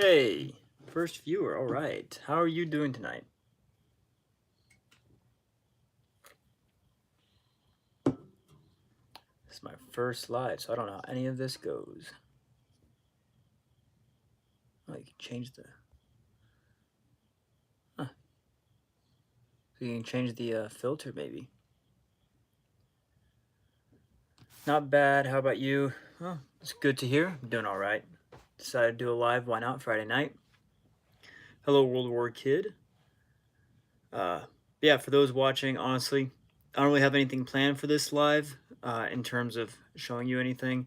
Hey, first viewer, all right. How are you doing tonight? This is my first live, so I don't know how any of this goes. Oh, you can change the... Huh. So you can change the filter, maybe. Not bad. How about you? Oh, it's good to hear. I'm doing all right. Decided to do a live. Why not? Friday night. Hello, World War Kid. Yeah, for those watching, honestly, I don't really have anything planned for this live in terms of showing you anything.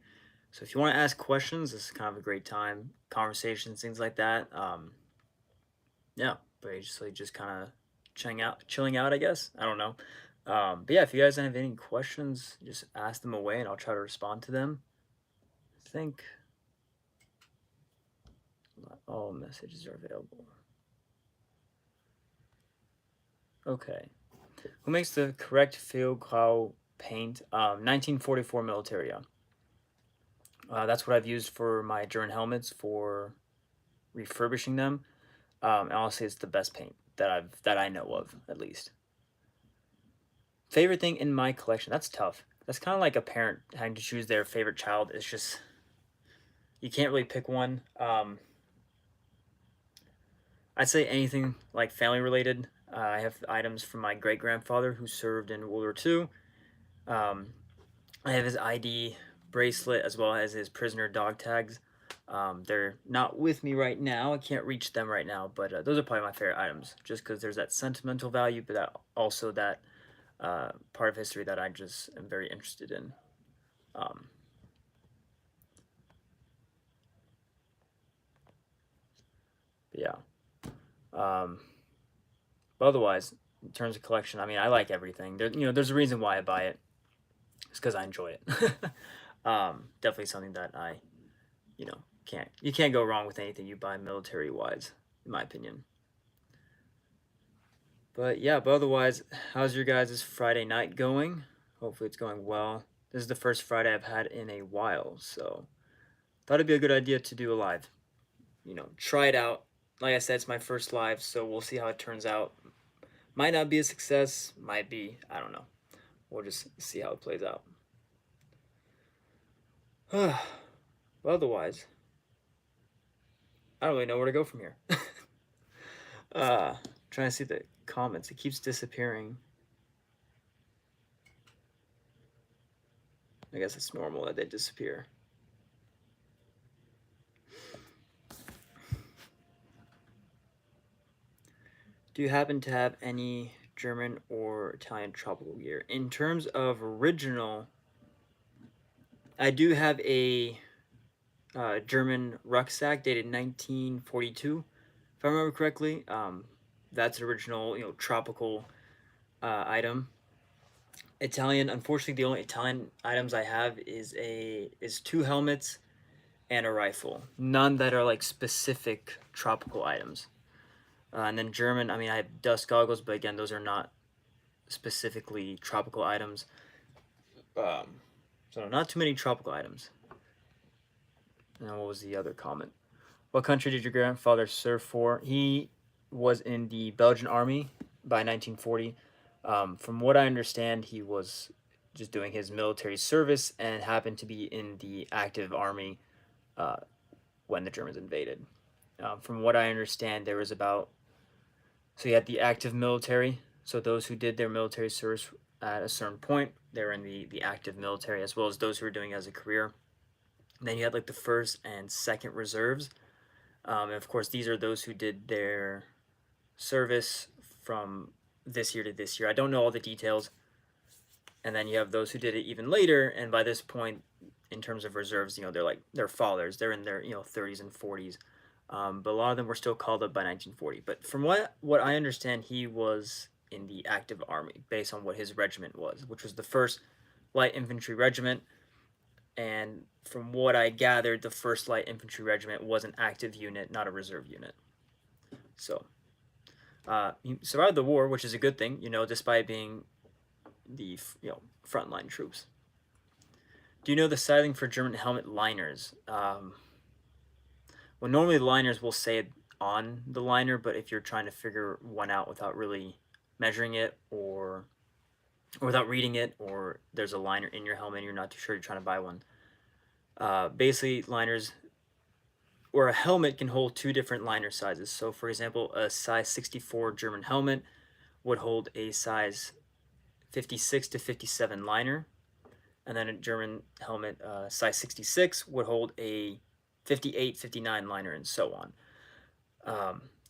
So if you want to ask questions, this is kind of a great time. Conversations, things like that. Yeah, basically just kind of chilling out, I guess. I don't know. But yeah, if you guys have any questions, just ask them away and I'll try to respond to them. I think not all messages are available. Okay. Who makes the correct field clow paint? 1944 Militaria. That's what I've used for my German helmets for refurbishing them. And honestly, it's the best paint that I know of, at least. Favorite thing in my collection? That's tough. That's kind of like a parent having to choose their favorite child. It's just you can't really pick one. I'd say anything like family related. I have items from my great grandfather who served in World War II. Um, I have his ID bracelet as well as his prisoner dog tags. They're not with me right now. I can't reach them right now, but those are probably my favorite items, just because there's that sentimental value, but also that part of history that I just am very interested in. Um, but yeah. But otherwise, in terms of collection, I mean, I like everything. There's a reason why I buy it. It's because I enjoy it. Definitely something that I, you know, you can't go wrong with anything you buy military wise, in my opinion. But yeah, but otherwise, how's your guys' Friday night going? Hopefully it's going well. This is the first Friday I've had in a while, so thought it'd be a good idea to do a live. Try it out. Like I said, it's my first live, so we'll see how it turns out. Might not be a success, might be, I don't know. We'll just see how it plays out. But otherwise, I don't really know where to go from here. Trying to see the comments. It keeps disappearing. I guess it's normal that they disappear. Do you happen to have any German or Italian tropical gear? In terms of original, I do have a German rucksack dated 1942, if I remember correctly. That's an original, tropical item. Italian, unfortunately, the only Italian items I have is two helmets and a rifle. None that are like specific tropical items. And then German, I mean, I have dust goggles, but again, those are not specifically tropical items. So not too many tropical items. And what was the other comment? What country did your grandfather serve for? He was in the Belgian army by 1940. From what I understand, he was just doing his military service and happened to be in the active army uh, when the Germans invaded. From what I understand, there was so you had the active military. So those who did their military service at a certain point, they're in the active military, as well as those who were doing it as a career. And then you had like the first and second reserves. And of course, these are those who did their service from this year to this year. I don't know all the details. And then you have those who did it even later, and by this point, in terms of reserves, they're fathers. They're in their 30s and 40s. But a lot of them were still called up by 1940. But from what I understand, he was in the active army based on what his regiment was, which was the first light infantry regiment. And from what I gathered, the first light infantry regiment was an active unit, not a reserve unit. So he survived the war, which is a good thing, despite being the frontline troops. Do you know the styling for German helmet liners? Well, normally the liners will say it on the liner, but if you're trying to figure one out without really measuring it, or without reading it, or there's a liner in your helmet and you're not too sure, you're trying to buy one. Basically, liners or a helmet can hold two different liner sizes. So, for example, a size 64 German helmet would hold a size 56 to 57 liner, and then a German helmet size 66 would hold a 58, 59 liner, and so on.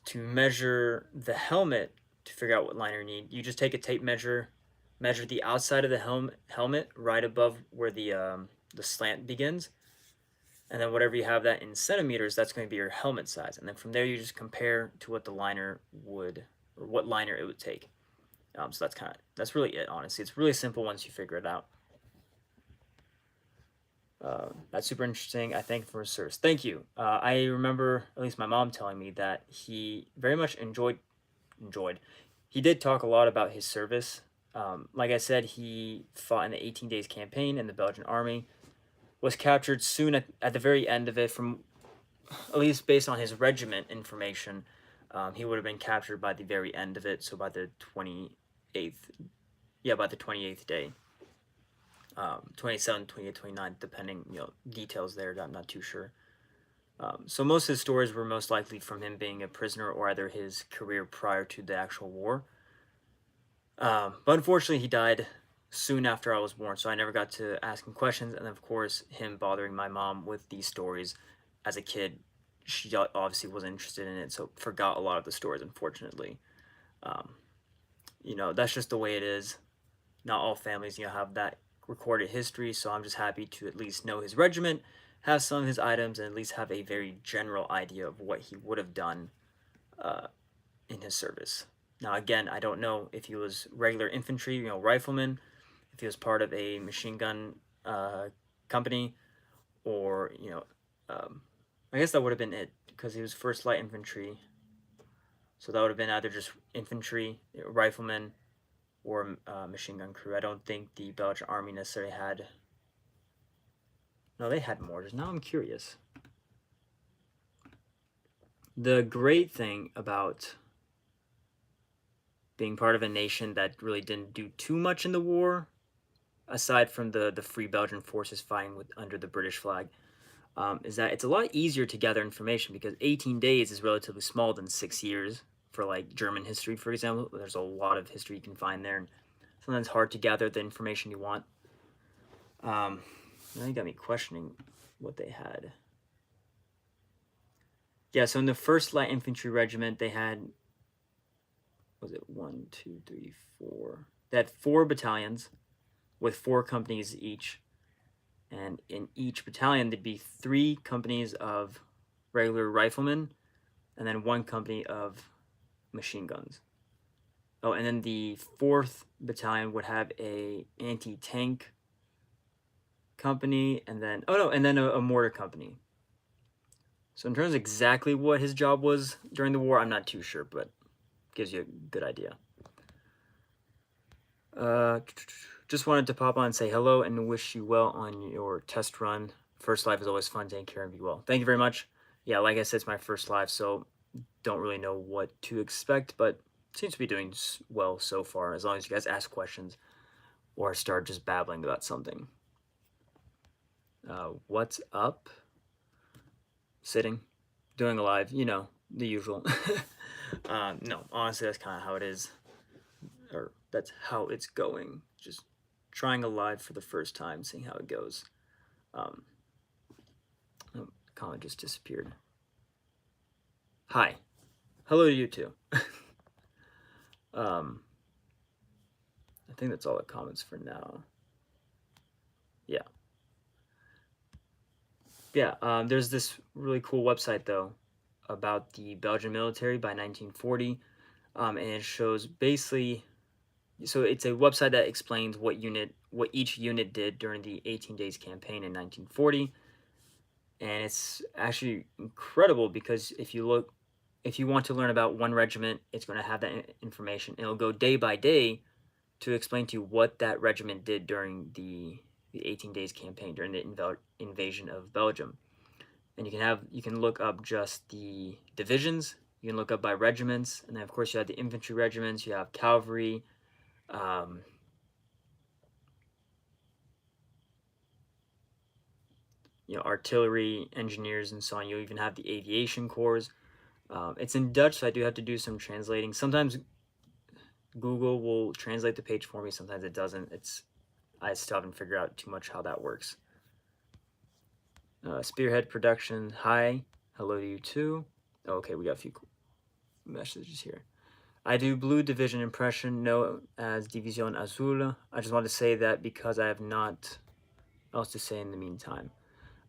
To measure the helmet, to figure out what liner you need, you just take a tape measure, measure the outside of the helmet right above where the slant begins, and then whatever you have that in centimeters, that's going to be your helmet size. And then from there, you just compare to what the liner would, or what liner it would take. So that's really it. Honestly, it's really simple once you figure it out. That's super interesting. I thank him for his service. Thank you. I remember at least my mom telling me that he very much enjoyed. He did talk a lot about his service. Like I said, he fought in the 18 Days campaign in the Belgian army. Was captured soon at the very end of it. From at least based on his regiment information, he would have been captured by the very end of it. So by the 28th, by the 28th day. 27, 28, 29, depending, details there that I'm not too sure. So most of his stories were most likely from him being a prisoner or either his career prior to the actual war. But unfortunately, he died soon after I was born, so I never got to ask him questions. And of course, him bothering my mom with these stories as a kid, she obviously wasn't interested in it, so forgot a lot of the stories, unfortunately. That's just the way it is. Not all families, have that recorded history, so I'm just happy to at least know his regiment, have some of his items, and at least have a very general idea of what he would have done in his service. Now, again, I don't know if he was regular infantry, rifleman, if he was part of a machine gun company, or, I guess that would have been it, because he was 1st Light Infantry. So that would have been either just infantry, rifleman, or machine gun crew. I don't think the Belgian army necessarily had. No, they had mortars. Now I'm curious. The great thing about being part of a nation that really didn't do too much in the war, aside from the Free Belgian forces fighting under the British flag, is that it's a lot easier to gather information because 18 days is relatively small than 6 years for like German history, for example. There's a lot of history you can find there, and sometimes hard to gather the information you want. Now you got me questioning what they had. Yeah, so in the 1st Light Infantry Regiment, they had, was it 1, 2, 3, 4? They had 4 battalions with 4 companies each. And in each battalion, there'd be 3 companies of regular riflemen and then 1 company of machine guns. Oh, and then the 4th battalion would have a anti-tank company, and then a mortar company. So in terms of exactly what his job was during the war, I'm not too sure, but gives you a good idea. Just wanted to pop on and say hello and wish you well on your test run. First live is always fun. Take care and be well. Thank you very much. Yeah, like I said, it's my first live, so don't really know what to expect, but seems to be doing well so far, as long as you guys ask questions or start just babbling about something. What's up? Sitting, doing a live, the usual. No, honestly, that's kind of how it is, or that's how it's going. Just trying a live for the first time, seeing how it goes. Comment just disappeared. Hi. Hello to you too. I think that's all the comments for now. Yeah. There's this really cool website though about the Belgian military by 1940, and it shows basically. So it's a website that explains what each unit did during the 18 Days campaign in 1940, and it's actually incredible because if you want to learn about one regiment, it's going to have that information. It'll go day by day to explain to you what that regiment did during the 18 Days campaign, during the invasion of Belgium. and you can look up just the divisions. You can look up by regiments, and then of course you have the infantry regiments. You have cavalry. Um, Artillery, engineers, and so on. You'll even have the aviation corps. It's in Dutch, so I do have to do some translating. Sometimes Google will translate the page for me. Sometimes it doesn't. I still haven't figured out too much how that works. Spearhead production. Hi. Hello to you too. Okay, we got a few messages here. I do blue division impression, known as Division Azul. I just want to say that because I have not else to say in the meantime.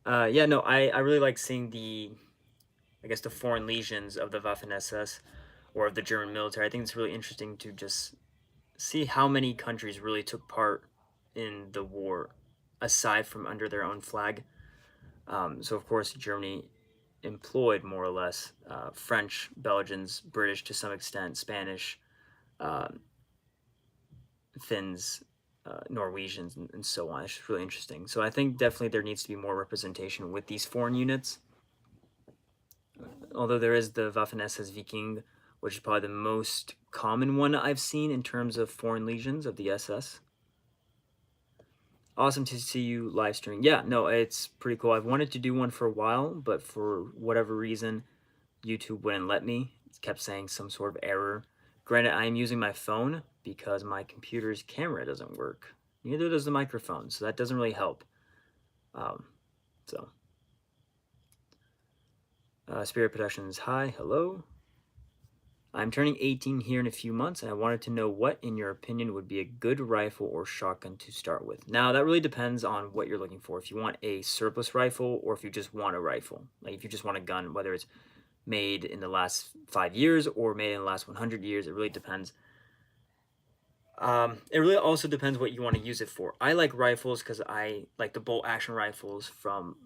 Yeah, no, I really like seeing the foreign legions of the Waffen-SS or of the German military. I think it's really interesting to just see how many countries really took part in the war aside from under their own flag. So, of course, Germany employed more or less French, Belgians, British to some extent, Spanish, uh, Finns, Norwegians, and so on. It's just really interesting. So I think definitely there needs to be more representation with these foreign units. Although there is the Waffen-SS Viking, which is probably the most common one I've seen in terms of foreign legions of the SS. Awesome to see you live streaming. Yeah, no, it's pretty cool. I've wanted to do one for a while, but for whatever reason, YouTube wouldn't let me. It kept saying some sort of error. Granted, I am using my phone because my computer's camera doesn't work. Neither does the microphone, so that doesn't really help. So, Spirit Productions, hi, hello. I'm turning 18 here in a few months, and I wanted to know what, in your opinion, would be a good rifle or shotgun to start with. Now, that really depends on what you're looking for. If you want a surplus rifle, or if you just want a rifle. Like, if you just want a gun, whether it's made in the last 5 years or made in the last 100 years, it really depends. It really also depends what you want to use it for. I like rifles because I like the bolt action rifles from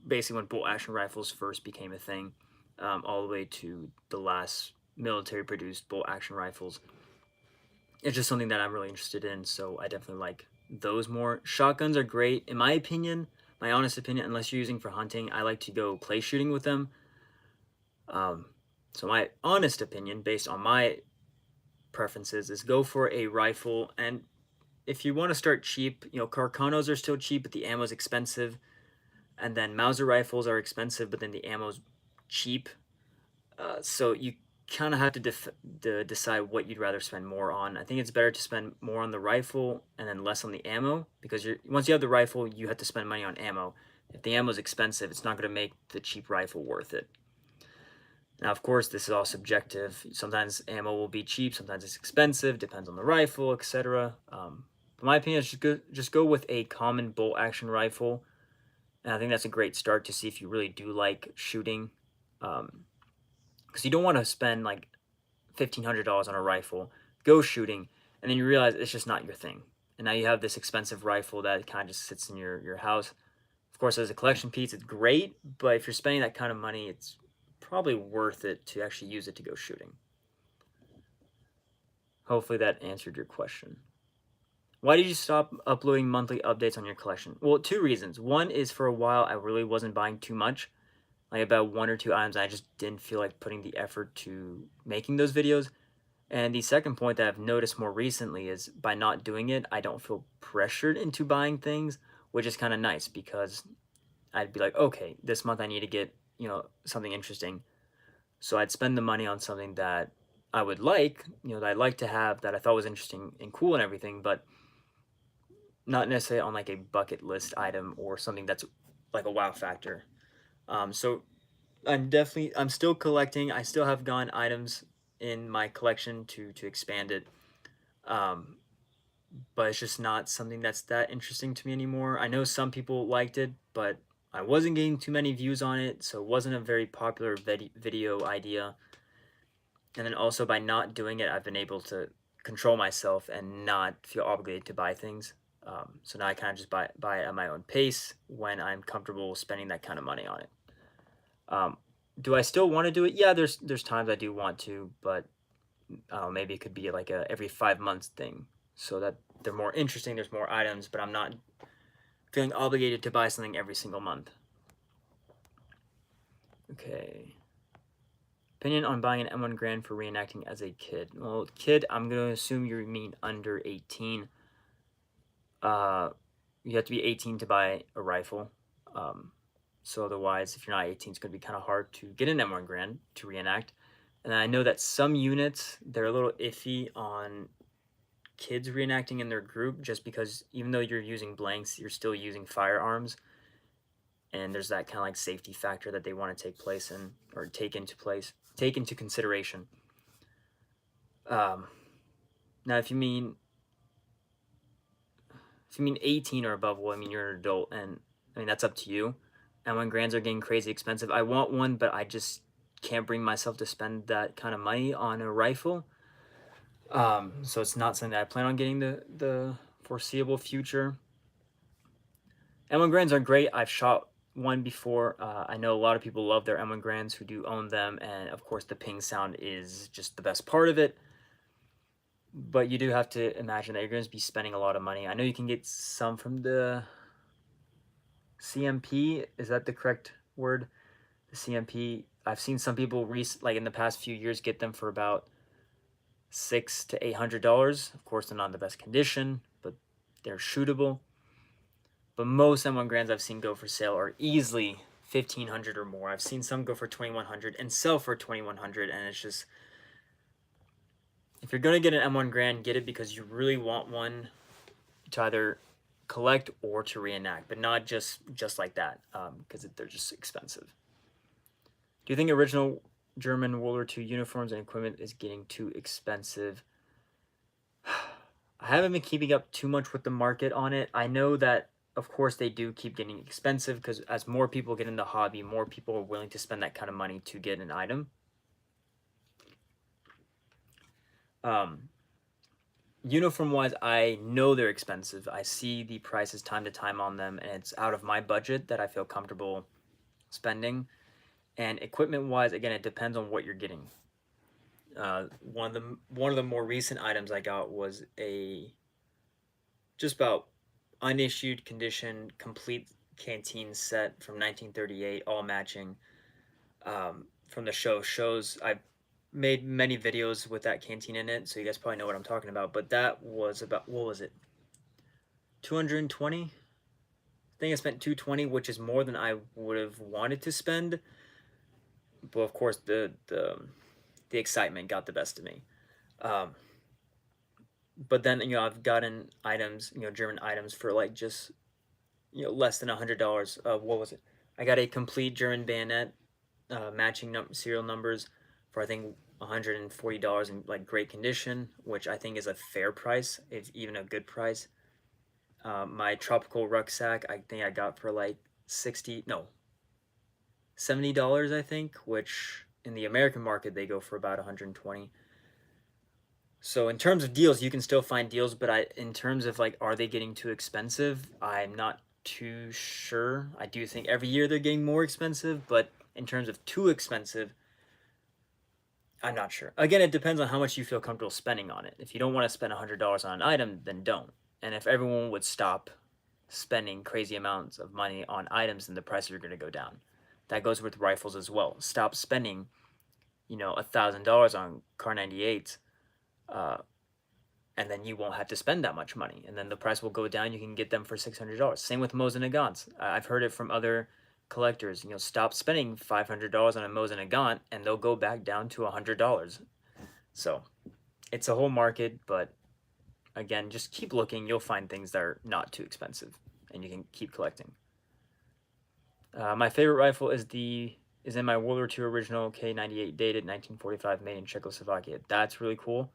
basically when bolt action rifles first became a thing, all the way to the last military produced bolt action rifles. It's just something that I'm really interested in, so I definitely like those more. Shotguns are great, in my opinion, my honest opinion, unless you're using for hunting. I like to go clay shooting with them. So my honest opinion, based on my preferences, is go for a rifle. And if you want to start cheap, Carcanos are still cheap, but the ammo is expensive. And then Mauser rifles are expensive, but then the ammo's cheap. So you kind of have to decide what you'd rather spend more on. I think it's better to spend more on the rifle and then less on the ammo, because once you have the rifle, you have to spend money on ammo. If the ammo is expensive, it's not going to make the cheap rifle worth it. Now, of course, this is all subjective. Sometimes ammo will be cheap, sometimes it's expensive, depends on the rifle, etc. In my opinion, just go with a common bolt action rifle. And I think that's a great start to see if you really do like shooting. Because you don't want to spend like $1,500 on a rifle, go shooting, and then you realize it's just not your thing. And now you have this expensive rifle that kind of just sits in your house. Of course, as a collection piece, it's great, but if you're spending that kind of money, it's probably worth it to actually use it to go shooting. Hopefully that answered your question. Why did you stop uploading monthly updates on your collection? Well, two reasons. One is for a while I really wasn't buying too much, like about 1 or 2 items. I just didn't feel like putting the effort to making those videos. And the second point that I've noticed more recently is by not doing it, I don't feel pressured into buying things, which is kind of nice, because I'd be like, okay, this month I need to get, something interesting. So I'd spend the money on something that I would like, that I'd like to have, that I thought was interesting and cool and everything, but not necessarily on like a bucket list item or something that's like a wow factor. So I'm still collecting. I still have gone items in my collection to expand it. But it's just not something that's that interesting to me anymore. I know some people liked it, but I wasn't getting too many views on it, so it wasn't a very popular video idea. And then also by not doing it, I've been able to control myself and not feel obligated to buy things. So now I kind of just buy it at my own pace when I'm comfortable spending that kind of money on it. Do I still want to do it? Yeah, there's times I do want to, but maybe it could be like a every 5 months thing, so that they're more interesting. There's more items, but I'm not feeling obligated to buy something every single month. Okay. Opinion on buying an M1 Garand for reenacting as a kid. Well, kid, I'm going to assume you mean under 18. You have to be 18 to buy a rifle. So otherwise, if you're not 18, it's going to be kind of hard to get an M1 Garand to reenact. And I know that some units, they're a little iffy on kids reenacting in their group, just because even though you're using blanks, you're still using firearms. And there's that kind of like safety factor that they want to take place in, or take into consideration. Now, if you mean 18 or above, well, I mean, you're an adult, and I mean, that's up to you. And when Grands are getting crazy expensive, I want one, but I just can't bring myself to spend that kind of money on a rifle. So it's not something that I plan on getting the foreseeable future. M1 Grands are great. I've shot one before. I know a lot of people love their M1 Grands who do own them, and of course the ping sound is just the best part of it. But you do have to imagine that you're going to be spending a lot of money. I know you can get some from the CMP. Is that the correct word? The CMP. I've seen some people like in the past few years get them for about $600 to $800. Of course, they're not in the best condition, but they're shootable. But most M1 Grands I've seen go for sale are easily $1,500 or more. I've seen some go for $2,100 and sell for $2,100, and it's just, if you're going to get an M1 Garand, get it because you really want one to either collect or to reenact, but not just like that, because they're just expensive. Do you think original German World War II uniforms and equipment is getting too expensive? I haven't been keeping up too much with the market on it. I know that, of course, they do keep getting expensive because as more people get in the hobby, more people are willing to spend that kind of money to get an item. Uniform-wise, I know they're expensive. I see the prices time to time on them, and it's out of my budget that I feel comfortable spending. And equipment-wise, again, it depends on what you're getting. One of the more recent items I got was a just about unissued condition complete canteen set from 1938, all matching, from the shows. I've made many videos with that canteen in it, so you guys probably know what I'm talking about. But that was about, what was it, 220? I think I spent 220, which is more than I would have wanted to spend. But of course, the excitement got the best of me. But then, I've gotten items, German items for like just, less than $100. What was it? I got a complete German bayonet, matching serial numbers for I think $140 in like great condition, which I think is a fair price. It's even a good price. My tropical rucksack, I think I got for like $70, I think, which in the American market they go for about 120. So in terms of deals, you can still find deals, but in terms of like, are they getting too expensive? I'm not too sure. I do think every year they're getting more expensive, but in terms of too expensive, I'm not sure. Again, it depends on how much you feel comfortable spending on it. If you don't want to spend $100 on an item, then don't. And if everyone would stop spending crazy amounts of money on items, then the prices are going to go down. That goes with rifles as well. Stop spending, $1,000 on Car 98s, and then you won't have to spend that much money, and then the price will go down. You can get them for $600. Same with Mosin Nagants. I've heard it from other collectors. Stop spending $500 on a Mosin Nagant, and they'll go back down to $100. So it's a whole market, but again, just keep looking. You'll find things that are not too expensive, and you can keep collecting. My favorite rifle is in my World War II original K98 dated 1945, made in Czechoslovakia. That's really cool.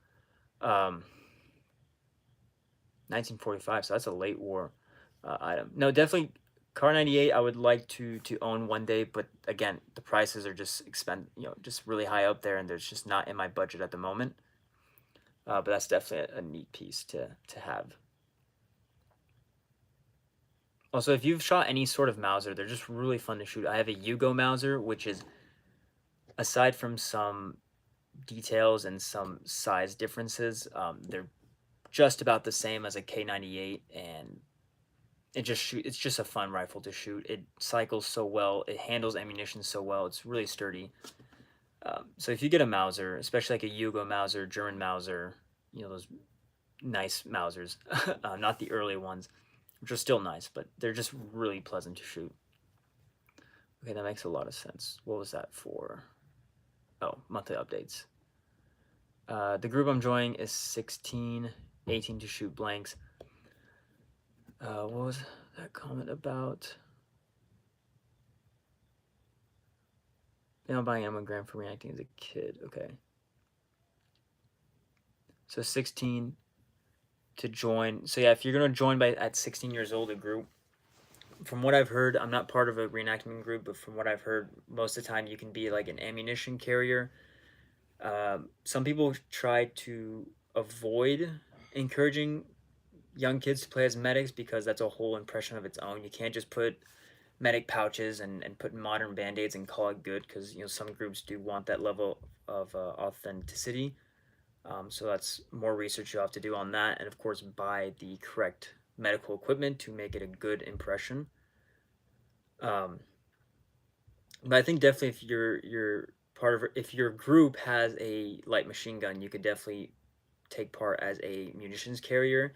1945, so that's a late war item. No, definitely Car 98 I would like to own one day, but again, the prices are just just really high up there, and there's just not in my budget at the moment. But that's definitely a neat piece to have. Also, if you've shot any sort of Mauser, they're just really fun to shoot. I have a Yugo Mauser, which is, aside from some details and some size differences, they're just about the same as a K98, and it's just a fun rifle to shoot. It cycles so well. It handles ammunition so well. It's really sturdy. So if you get a Mauser, especially like a Yugo Mauser, German Mauser, those nice Mausers, not the early ones, which are still nice, but they're just really pleasant to shoot. Okay, that makes a lot of sense. What was that for? Oh, monthly updates. The group I'm joining is 16, 18 to shoot blanks. What was that comment about? I'm buying ammo Garand for reenacting as a kid. Okay. So 16 to join. So yeah, if you're gonna join at 16 years old, a group. From what I've heard, I'm not part of a reenactment group, but from what I've heard, most of the time you can be like an ammunition carrier. Some people try to avoid encouraging young kids to play as medics because that's a whole impression of its own. You can't just put medic pouches and put modern band-aids and call it good, because some groups do want that level of authenticity. So that's more research you have to do on that, and of course buy the correct medical equipment to make it a good impression. But I think definitely if you're part of, if your group has a light machine gun, you could definitely take part as a munitions carrier.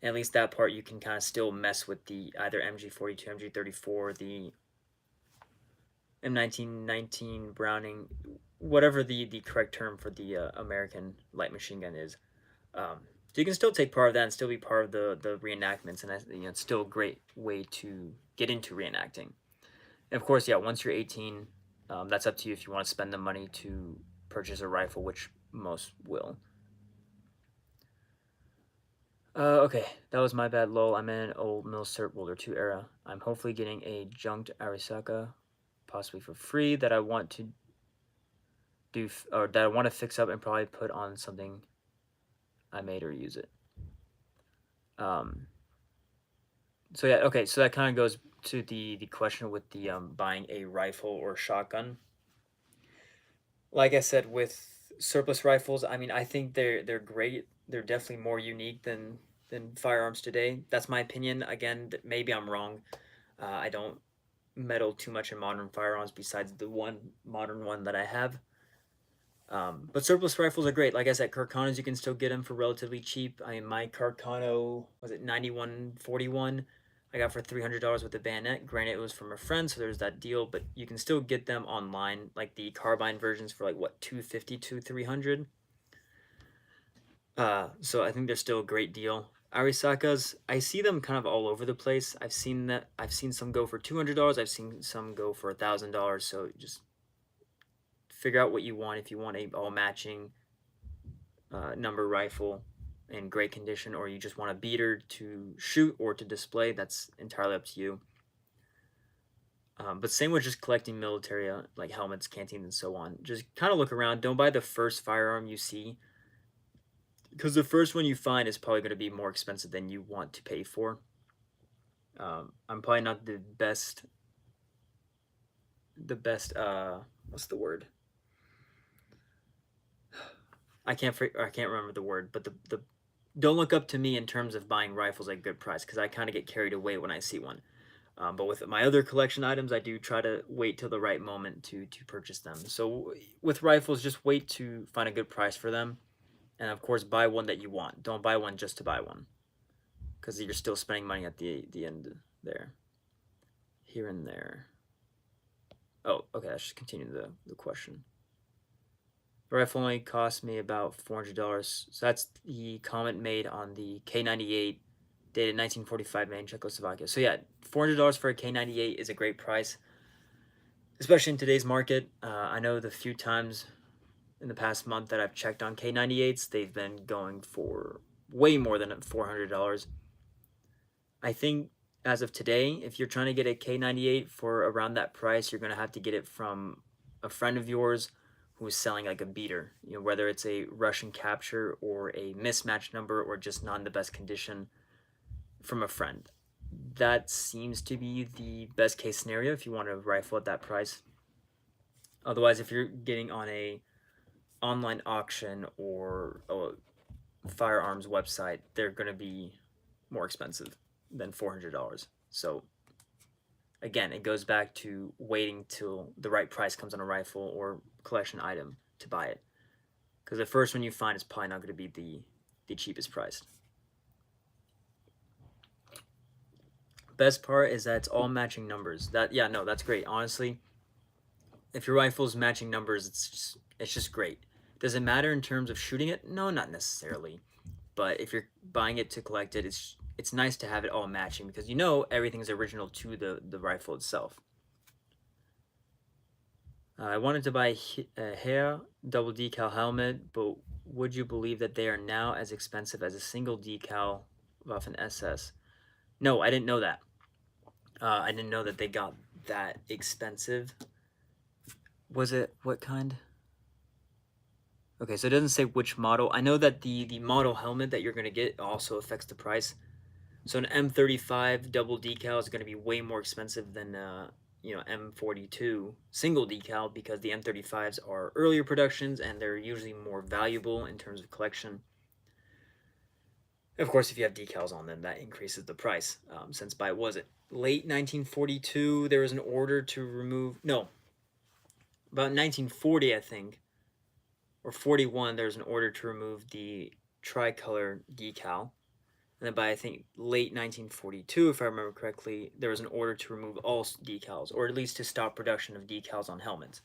And at least that part you can kind of still mess with the either MG42, MG34, the M1919 Browning, whatever the correct term for the American light machine gun is. So you can still take part of that and still be part of the reenactments, and it's still a great way to get into reenacting. And of course, yeah, once you're 18, that's up to you if you want to spend the money to purchase a rifle, which most will. Okay, that was my bad, lol. I'm in an old Milcert World War II era. I'm hopefully getting a junked Arisaka, possibly for free, that I want to do, or that I want to fix up and probably put on something I made or use it. So yeah, okay, so that kind of goes to the question with the buying a rifle or shotgun. Like I said, with surplus rifles, I mean, I think they're great. They're definitely more unique than firearms today. That's my opinion. Again, maybe I'm wrong. I don't meddle too much in modern firearms besides the one modern one that I have. But surplus rifles are great. Like I said, Carcanos, you can still get them for relatively cheap. I mean, my Carcano, was it 9141? I got for $300 with a bayonet. Granted, it was from a friend, so there's that deal, but you can still get them online, like the carbine versions for like, what, 250 to 300? So I think they're still a great deal. Arisakas, I see them kind of all over the place. I've seen some go for $200. I've seen some go for $1,000. So just figure out what you want. If you want a all matching number rifle in great condition, or you just want a beater to shoot or to display, that's entirely up to you. But same with just collecting military, like helmets, canteens, and so on. Just kind of look around. Don't buy the first firearm you see, because the first one you find is probably going to be more expensive than you want to pay for. I'm probably not the best. What's the word? I can't remember the word, but the don't look up to me in terms of buying rifles at a good price, because I kind of get carried away when I see one. But with my other collection items, I do try to wait till the right moment to purchase them. So with rifles, just wait to find a good price for them, and of course, buy one that you want. Don't buy one just to buy one, because you're still spending money at the end there, here and there. Oh, okay. Let's just continue the question. The rifle only cost me about $400. So that's the comment made on the K98, dated 1945, made in Czechoslovakia. So yeah, $400 for a K98 is a great price, especially in today's market. I know the few times in the past month that I've checked on K98s, they've been going for way more than $400. I think as of today, if you're trying to get a K98 for around that price, you're going to have to get it from a friend of yours who's selling like a beater, whether it's a Russian capture or a mismatched number or just not in the best condition, from a friend. That seems to be the best case scenario if you want a rifle at that price. Otherwise, if you're getting on a online auction or a firearms website, they're going to be more expensive. than $400. So again, it goes back to waiting till the right price comes on a rifle or collection item to buy it, because the first one you find is probably not going to be the cheapest priced. Best part is that it's all matching numbers. That's great. Honestly, if your rifle's matching numbers, it's just great. Does it matter in terms of shooting it? No, not necessarily. But if you're buying it to collect it, it's nice to have it all matching, because you know everything's original to the rifle itself. I wanted to buy a hair double decal helmet, but would you believe that they are now as expensive as a single decal Waffen SS? No, I didn't know that. I didn't know that they got that expensive. Was it what kind? Okay, so it doesn't say which model. I know that the model helmet that you're going to get also affects the price. So an M35 double decal is going to be way more expensive than M42 single decal, because the M35s are earlier productions and they're usually more valuable in terms of collection. Of course, if you have decals on them, that increases the price. Since by, was it late 1942, there was an order to remove, no, about 1940, I think, or 41, there was an order to remove the tricolor decal. And then by, I think, late 1942, if I remember correctly, there was an order to remove all decals, or at least to stop production of decals on helmets.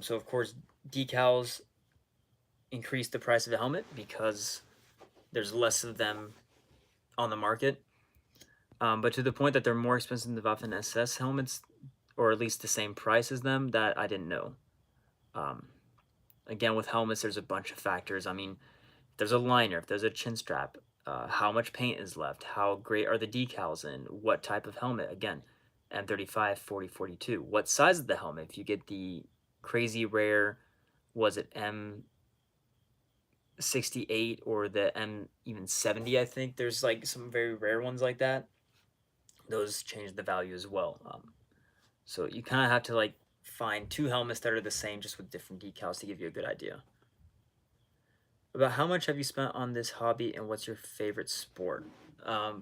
So, of course, decals increase the price of the helmet because there's less of them on the market. But to the point that they're more expensive than the Waffen SS helmets, or at least the same price as them, that I didn't know. Again, with helmets, there's a bunch of factors. I mean, if there's a liner, if there's a chin strap, how much paint is left, how great are the decals in, what type of helmet, again, M35, 40, 42, what size of the helmet, if you get the crazy rare, was it M68 or the M even 70, I think, there's like some very rare ones like that, those change the value as well. So you kind of have to like find two helmets that are the same, just with different decals, to give you a good idea. About how much have you spent on this hobby, and what's your favorite sport?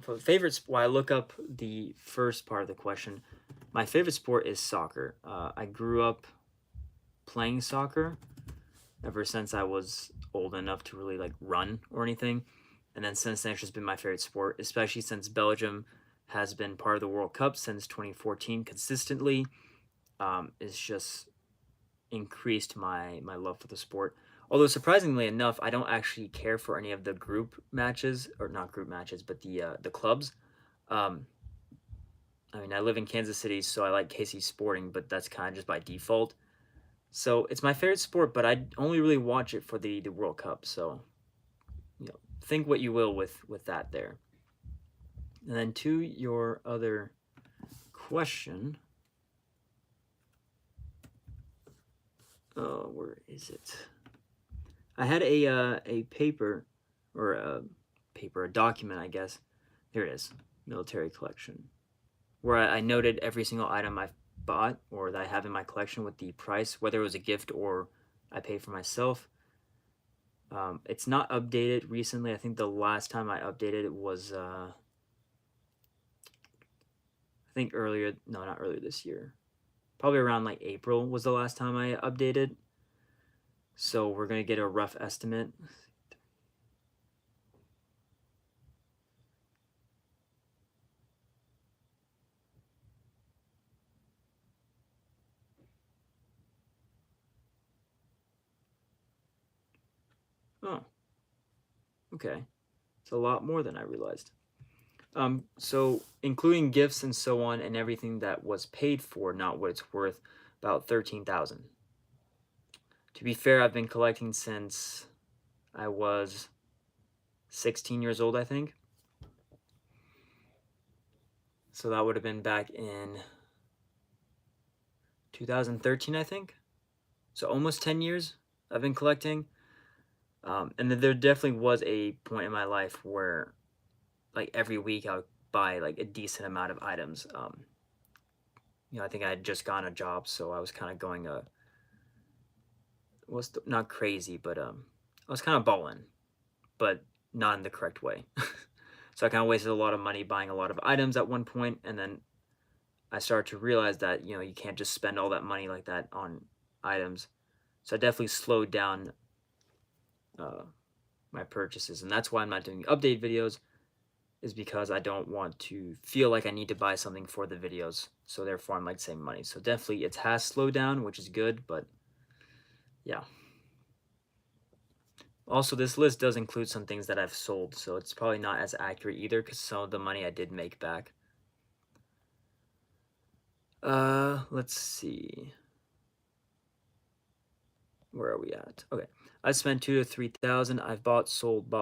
For favorites, while I look up the first part of the question, my favorite sport is soccer. I grew up playing soccer ever since I was old enough to really like run or anything, and then since then it's just been my favorite sport, especially since Belgium has been part of the World Cup since 2014 consistently. It's just increased my love for the sport. Although surprisingly enough, I don't actually care for any of the group matches, or not group matches, but the clubs. Um, I mean, I live in Kansas City, so I like KC Sporting, but that's kind of just by default. So it's my favorite sport, but I only really watch it for the World Cup. So think what you will with that there. And then to your other question, where is it? I had a paper, or a document, I guess. Here it is, military collection, where I noted every single item I've bought or that I have in my collection with the price, whether it was a gift or I paid for myself. It's not updated recently. I think the last time I updated it was, I think earlier, no, not earlier this year. Probably around like April was the last time I updated. So we're going to get a rough estimate. Oh, okay. It's a lot more than I realized. So including gifts and so on and everything that was paid for, not what it's worth, about 13,000. To be fair, I've been collecting since I was 16 years old, I think. So that would have been back in 2013, I think. So almost 10 years I've been collecting. And there definitely was a point in my life where, like, every week I would buy like a decent amount of items. I think I had just gotten a job, so I was kind of going not crazy, but I was kind of balling, but not in the correct way. So I kind of wasted a lot of money buying a lot of items at one point, and then I started to realize that, you know, you can't just spend all that money like that on items. So I definitely slowed down uh, my purchases, and that's why I'm not doing update videos, is because I don't want to feel like I need to buy something for the videos. So therefore, I'm like saving money. So definitely, it has slowed down, which is good, but yeah. Also, this list does include some things that I've sold, so it's probably not as accurate either because some of the money I did make back. Let's see. Where are we at? Okay. I spent 2 to 3,000. I've bought, sold.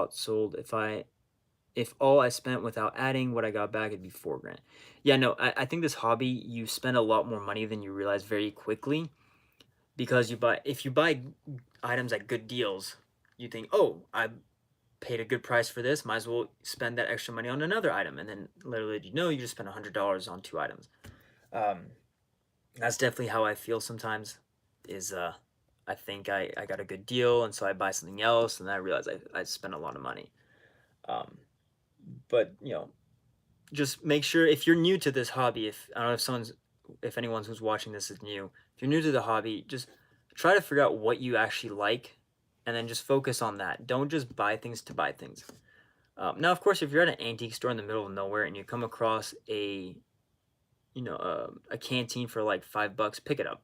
If all I spent without adding what I got back, it'd be 4 grand. Yeah, no, I think this hobby, you spend a lot more money than you realize very quickly, because if you buy items at good deals, you think, oh, I paid a good price for this, might as well spend that extra money on another item, and then literally, you know, you just spent $100 on 2 items. Um, that's definitely how I feel sometimes. Is I think I got a good deal, and so I buy something else, and then I realize I spent a lot of money. Um, but you know, just make sure, if you're new to this hobby, if I don't know if anyone who's watching this is new, if you're new to the hobby, just try to figure out what you actually like, and then just focus on that. Don't just buy things to buy things. Now, of course, if you're at an antique store in the middle of nowhere and you come across a canteen for like $5, pick it up.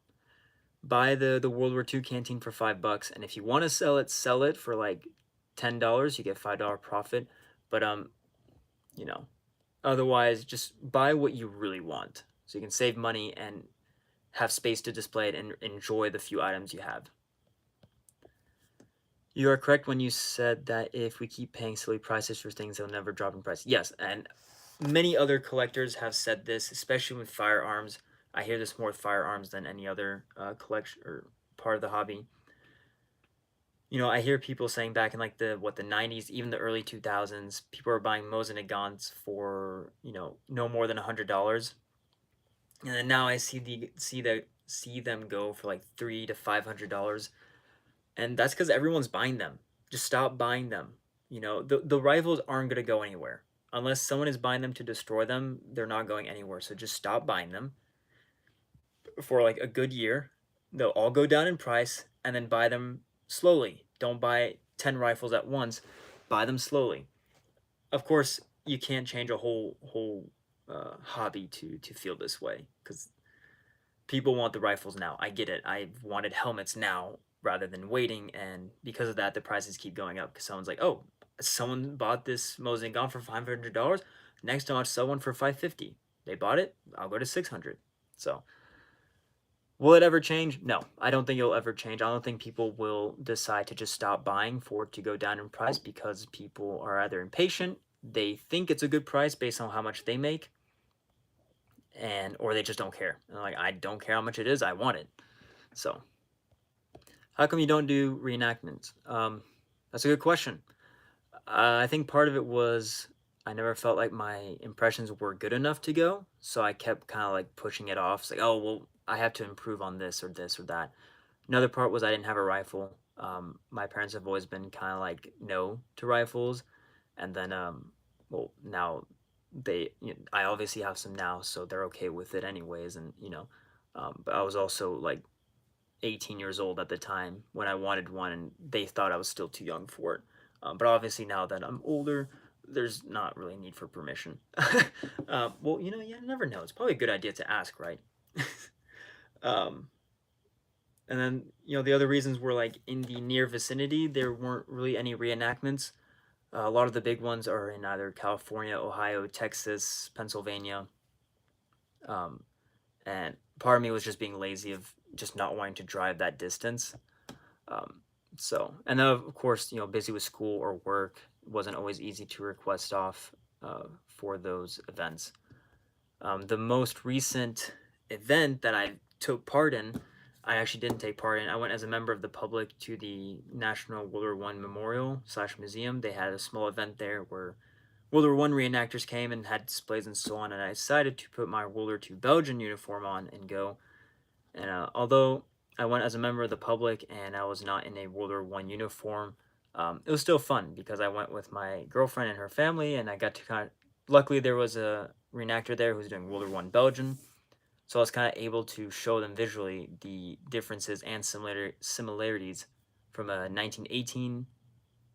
Buy the World War II canteen for $5, and if you want to sell it for like $10. You get $5 profit. But you know, otherwise, just buy what you really want, so you can save money and have space to display it and enjoy the few items you have. You are correct when you said that if we keep paying silly prices for things, they'll never drop in price. Yes, and many other collectors have said this, especially with firearms. I hear this more with firearms than any other collection or part of the hobby. You know, I hear people saying back in like the 90s, even the early 2000s, people are buying Mosin Nagants for, you know, no more than $100, and then now I see them go for like $300 to $500, and that's because everyone's buying them. Just stop buying them. You know, the rifles aren't gonna go anywhere unless someone is buying them to destroy them. They're not going anywhere. So just stop buying them for like a good year. They'll all go down in price, and then buy them slowly. Don't buy 10 rifles at once. Buy them slowly. Of course, you can't change a whole hobby to feel this way, because people want the rifles now. I get it. I wanted helmets now rather than waiting, and because of that, the prices keep going up, because someone's like, oh, someone bought this Mosin gun for $500. Next time I'll sell one for $550. They bought it. I'll go to $600. So will it ever change? No, I don't think it'll ever change. I don't think people will decide to just stop buying for it to go down in price, because people are either impatient, they think it's a good price based on how much they make, or they just don't care. And they're like, I don't care how much it is, I want it. So, how come you don't do reenactments? That's a good question. I think part of it was I never felt like my impressions were good enough to go, so I kept kind of like pushing it off. It's like, oh, well, I have to improve on this or that. Another part was I didn't have a rifle. My parents have always been kind of like no to rifles, and then well, now I obviously have some now, so they're okay with it anyways, and but I was also like 18 years old at the time when I wanted one, and they thought I was still too young for it. But obviously now that I'm older, there's not really need for permission. Well, you never know. It's probably a good idea to ask, right? um, and then the other reasons were like in the near vicinity, there weren't really any reenactments. A lot of the big ones are in either California, Ohio, Texas, Pennsylvania. Um, and part of me was just being lazy of just not wanting to drive that distance. Um, and then of course, busy with school or work, it wasn't always easy to request off for those events. The most recent event that I took part in, I actually didn't take part in. I went as a member of the public to the National World War I Memorial / Museum. They had a small event there where World War I reenactors came and had displays and so on, and I decided to put my World War II Belgian uniform on and go. And although I went as a member of the public and I was not in a World War I uniform, It was still fun because I went with my girlfriend and her family, and I got to kind of. Luckily, there was a reenactor there who was doing World War I Belgian, so I was kind of able to show them visually the differences and similarities from a 1918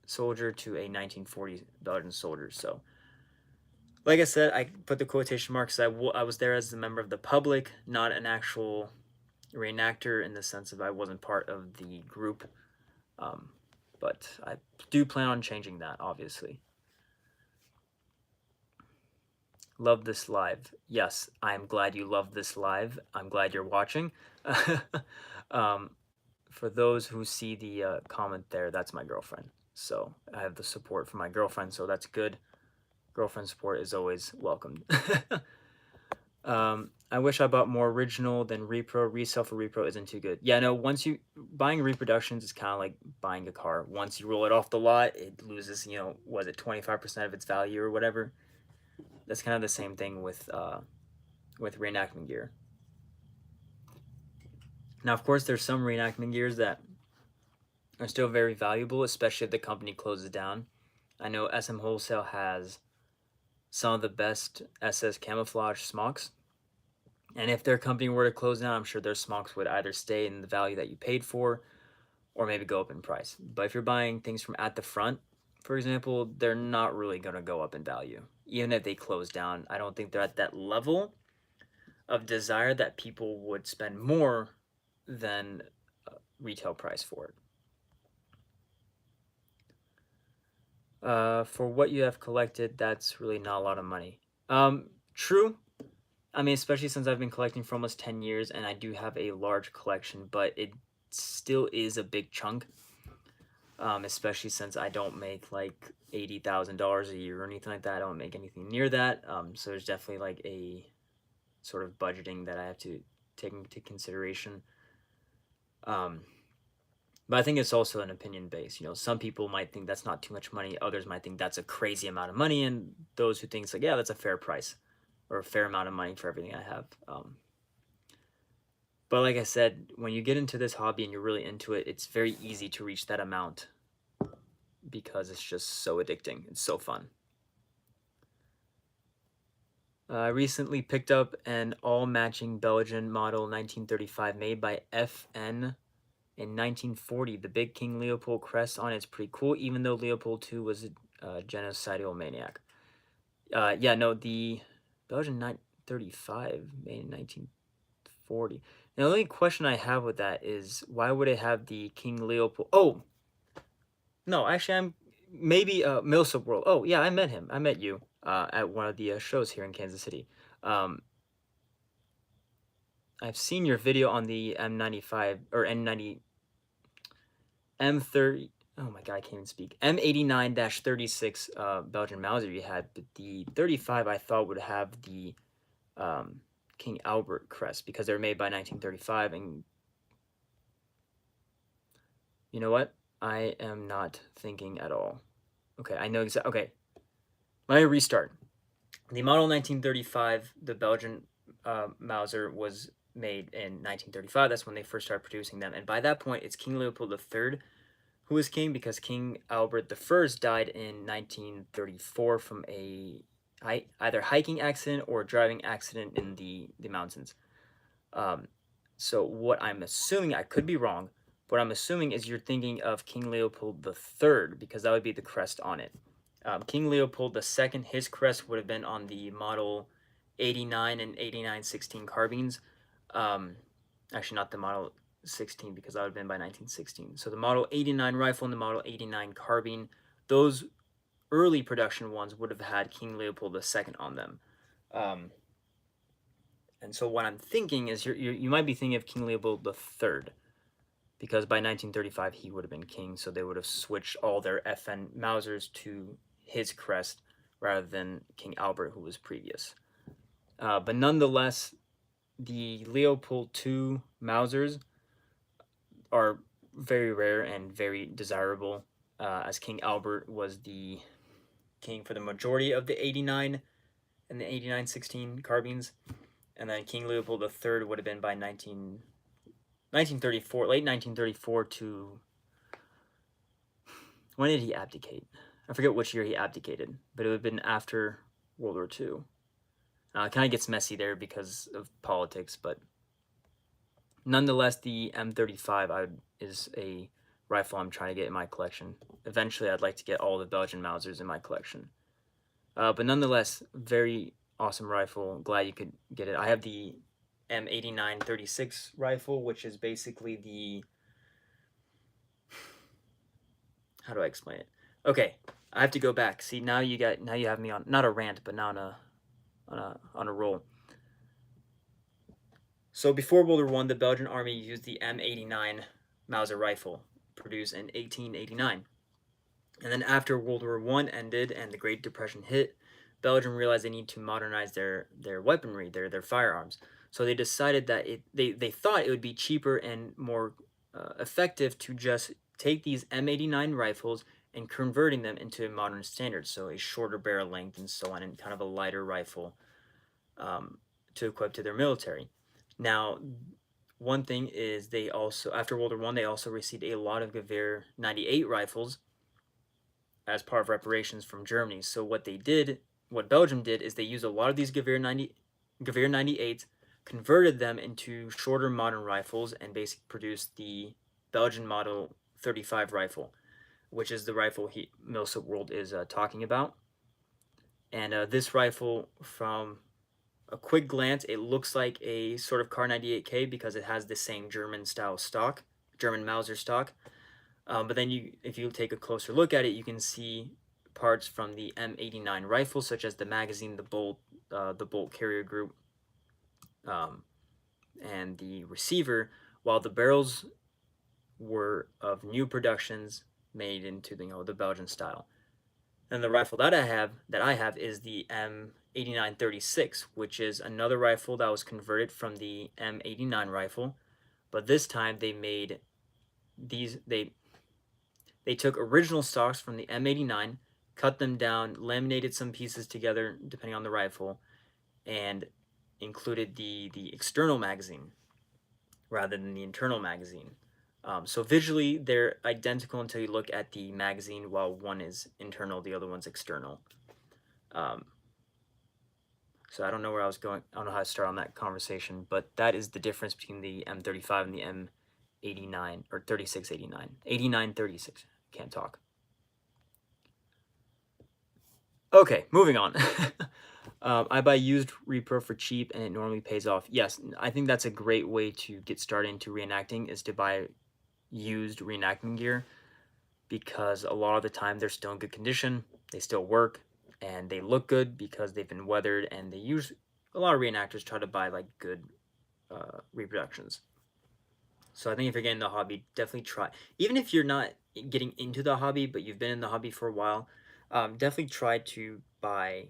soldier to a 1940 Belgian soldier. So, like I said, I put the quotation marks. I was there as a member of the public, not an actual reenactor in the sense of I wasn't part of the group. Um, but I do plan on changing that, obviously. Love this live. Yes, I'm glad you love this live. I'm glad you're watching. um, for those who see the comment there, that's my girlfriend. So I have the support from my girlfriend, so that's good. Girlfriend support is always welcomed. I wish I bought more original than repro. Resale for repro isn't too good. Yeah, no, once you buying reproductions is kind of like buying a car. Once you roll it off the lot, it loses, was it 25% of its value or whatever? That's kind of the same thing with reenactment gear. Now, of course, there's some reenactment gears that are still very valuable, especially if the company closes down. I know SM Wholesale has some of the best SS camouflage smocks. And if their company were to close down, I'm sure their smocks would either stay in the value that you paid for or maybe go up in price. But if you're buying things from at the front, for example, they're not really going to go up in value. Even if they close down, I don't think they're at that level of desire that people would spend more than retail price for it. For what you have collected, that's really not a lot of money. True. I mean, especially since I've been collecting for almost 10 years and I do have a large collection, but it still is a big chunk. Especially since I don't make like $80,000 a year or anything like that. I don't make anything near that. So there's definitely like a sort of budgeting that I have to take into consideration. But I think it's also an opinion based. Some people might think that's not too much money. Others might think that's a crazy amount of money. And those who think it's like, yeah, that's a fair price or a fair amount of money for everything I have. But like I said, when you get into this hobby and you're really into it, it's very easy to reach that amount because it's just so addicting. It's so fun. I recently picked up an all-matching Belgian model 1935 made by FN in 1940. The big King Leopold crest on it's pretty cool, even though Leopold II was a genocidal maniac. Yeah, no, the Belgian 935 made in 1940. The only question I have with that is why would it have the King Leopold? Oh, no, actually, I'm maybe Millsop World. Oh, yeah, I met him. I met you at one of the shows here in Kansas City. I've seen your video on the M95 or N90 M30. Oh my god, I can't even speak. M89-36 Belgian Mauser you had, but the 35 I thought would have the King Albert crest because they were made by 1935. And you know what? I am not thinking at all. Okay, I know exactly. Okay, let me restart. The model 1935, the Belgian Mauser was made in 1935. That's when they first started producing them. And by that point, it's King Leopold III who was king because King Albert I died in 1934 from a either hiking accident or driving accident in the mountains. So what I'm assuming, I could be wrong, what I'm assuming is you're thinking of King Leopold III because that would be the crest on it. King Leopold II, his crest would have been on the model 89 and 89-16 carbines. Actually, not the model 16 because that would have been by 1916. So the model 89 rifle and the model 89 carbine, those early production ones would have had King Leopold II on them. And so what I'm thinking is you might be thinking of King Leopold III because by 1935 he would have been king, so they would have switched all their FN Mausers to his crest rather than King Albert, who was previous. But nonetheless, the Leopold II Mausers are very rare and very desirable, as King Albert was the king for the majority of the 89 and the 89-16 carbines, and then King Leopold III would have been by 1934, late 1934 to When did he abdicate? I forget which year he abdicated, but it would have been after World War II. It kind of gets messy there because of politics, but nonetheless, the M35 is a rifle I'm trying to get in my collection. Eventually, I'd like to get all the Belgian Mausers in my collection. But nonetheless, very awesome rifle. Glad you could get it. I have the M89 36 rifle, which is basically the... How do I explain it? Okay, I have to go back. See, now you have me on not a rant, but now on a roll. So before World War I, the Belgian army used the M89 Mauser rifle, produced in 1889. And then after World War I ended and the Great Depression hit, Belgium realized they need to modernize their weaponry, their firearms. So they decided that they thought it would be cheaper and more effective to just take these M89 rifles and converting them into modern standards, so a shorter barrel length and so on, and kind of a lighter rifle to equip to their military. Now, one thing is they also, after World War I, they also received a lot of Gewehr 98 rifles as part of reparations from Germany. So what Belgium did, is they used a lot of these Gewehr 98s, converted them into shorter modern rifles, and basically produced the Belgian Model 35 rifle, which is the rifle Milsa World is talking about. And this rifle, from a quick glance, it looks like a sort of Kar 98K because it has the same German style stock, German Mauser stock. But then if you take a closer look at it, you can see parts from the M89 rifle, such as the magazine, the bolt carrier group, and the receiver, while the barrels were of new productions made into the Belgian style. And the rifle that I have is the M89 36, which is another rifle that was converted from the M89 rifle, but this time they made these they took original stocks from the M89, cut them down, laminated some pieces together depending on the rifle, and included the external magazine rather than the internal magazine. So visually, they're identical until you look at the magazine. While one is internal, the other one's external. So I don't know where I was going. I don't know how to start on that conversation, but that is the difference between the M35 and the M89, or 3689. 8936. Can't talk. Okay, moving on. I buy used repro for cheap, and it normally pays off. Yes, I think that's a great way to get started into reenacting, is to buy used reenactment gear, because a lot of the time they're still in good condition, they still work, and they look good because they've been weathered, and a lot of reenactors try to buy like good reproductions. So I think if you're getting the hobby, definitely try. Even if you're not getting into the hobby, but you've been in the hobby for a while, definitely try to buy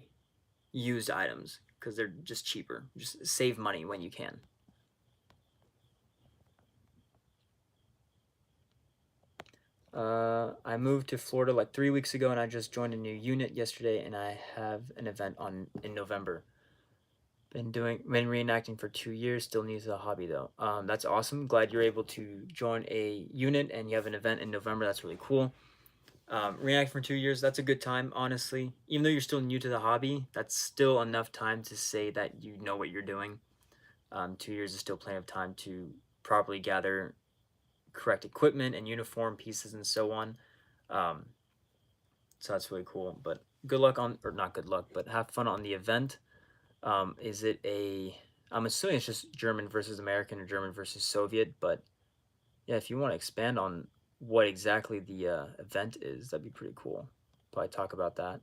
used items because they're just cheaper. Just save money when you can. I moved to Florida like 3 weeks ago, and I just joined a new unit yesterday, and I have an event in November. Been reenacting for 2 years, still new to the hobby though. That's awesome. Glad you're able to join a unit and you have an event in November. That's really cool. Reenacting for 2 years, that's a good time, honestly. Even though you're still new to the hobby, that's still enough time to say that you know what you're doing. 2 years is still plenty of time to properly gather correct equipment and uniform pieces and so on. So that's really cool. But good luck or not good luck, but have fun on the event. Is it I'm assuming it's just German versus American or German versus Soviet, but yeah, if you want to expand on what exactly the event is, that'd be pretty cool. Probably talk about that.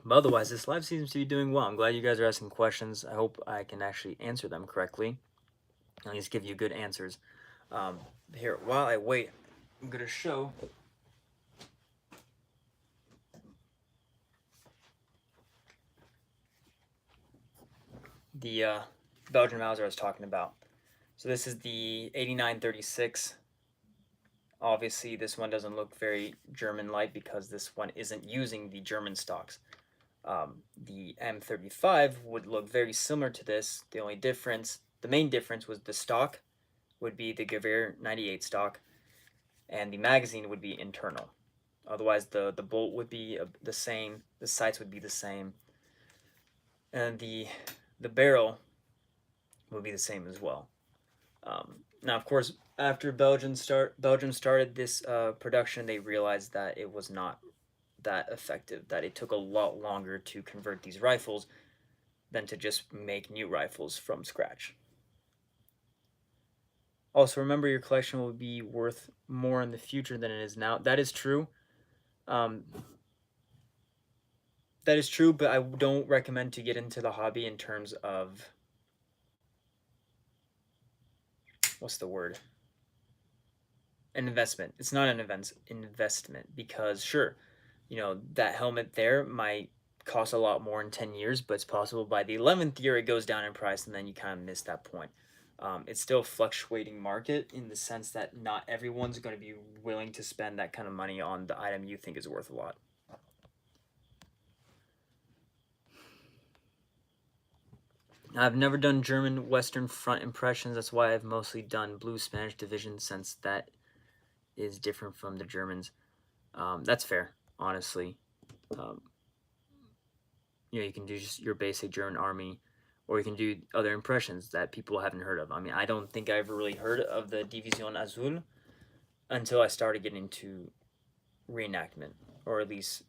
But otherwise, this live seems to be doing well. I'm glad you guys are asking questions. I hope I can actually answer them correctly. At least give you good answers. Here, while I wait, I'm going to show the Belgian Mauser I was talking about. So this is the 8936. Obviously, this one doesn't look very German-like because this one isn't using the German stocks. The M35 would look very similar to this. The only difference The main difference was the stock would be the Gewehr 98 stock, and the magazine would be internal. Otherwise, the bolt would be the same, the sights would be the same, and the barrel would be the same as well. Now, of course, after Belgium started this production, they realized that it was not that effective. That it took a lot longer to convert these rifles than to just make new rifles from scratch. Also, remember your collection will be worth more in the future than it is now. That is true. Um, that is true, but I don't recommend to get into the hobby in terms of what's the word? An investment. It's not an investment because sure, that helmet there might cost a lot more in 10 years, but it's possible by the 11th year it goes down in price and then you kind of miss that point. It's still a fluctuating market in the sense that not everyone's going to be willing to spend that kind of money on the item you think is worth a lot. I've never done German Western Front impressions. That's why I've mostly done Blue Spanish Division, since that is different from the Germans. That's fair, honestly. Um, you can do just your basic German army, or you can do other impressions that people haven't heard of. I mean, I don't think I ever really heard of the Division Azul until I started getting into reenactment, or at least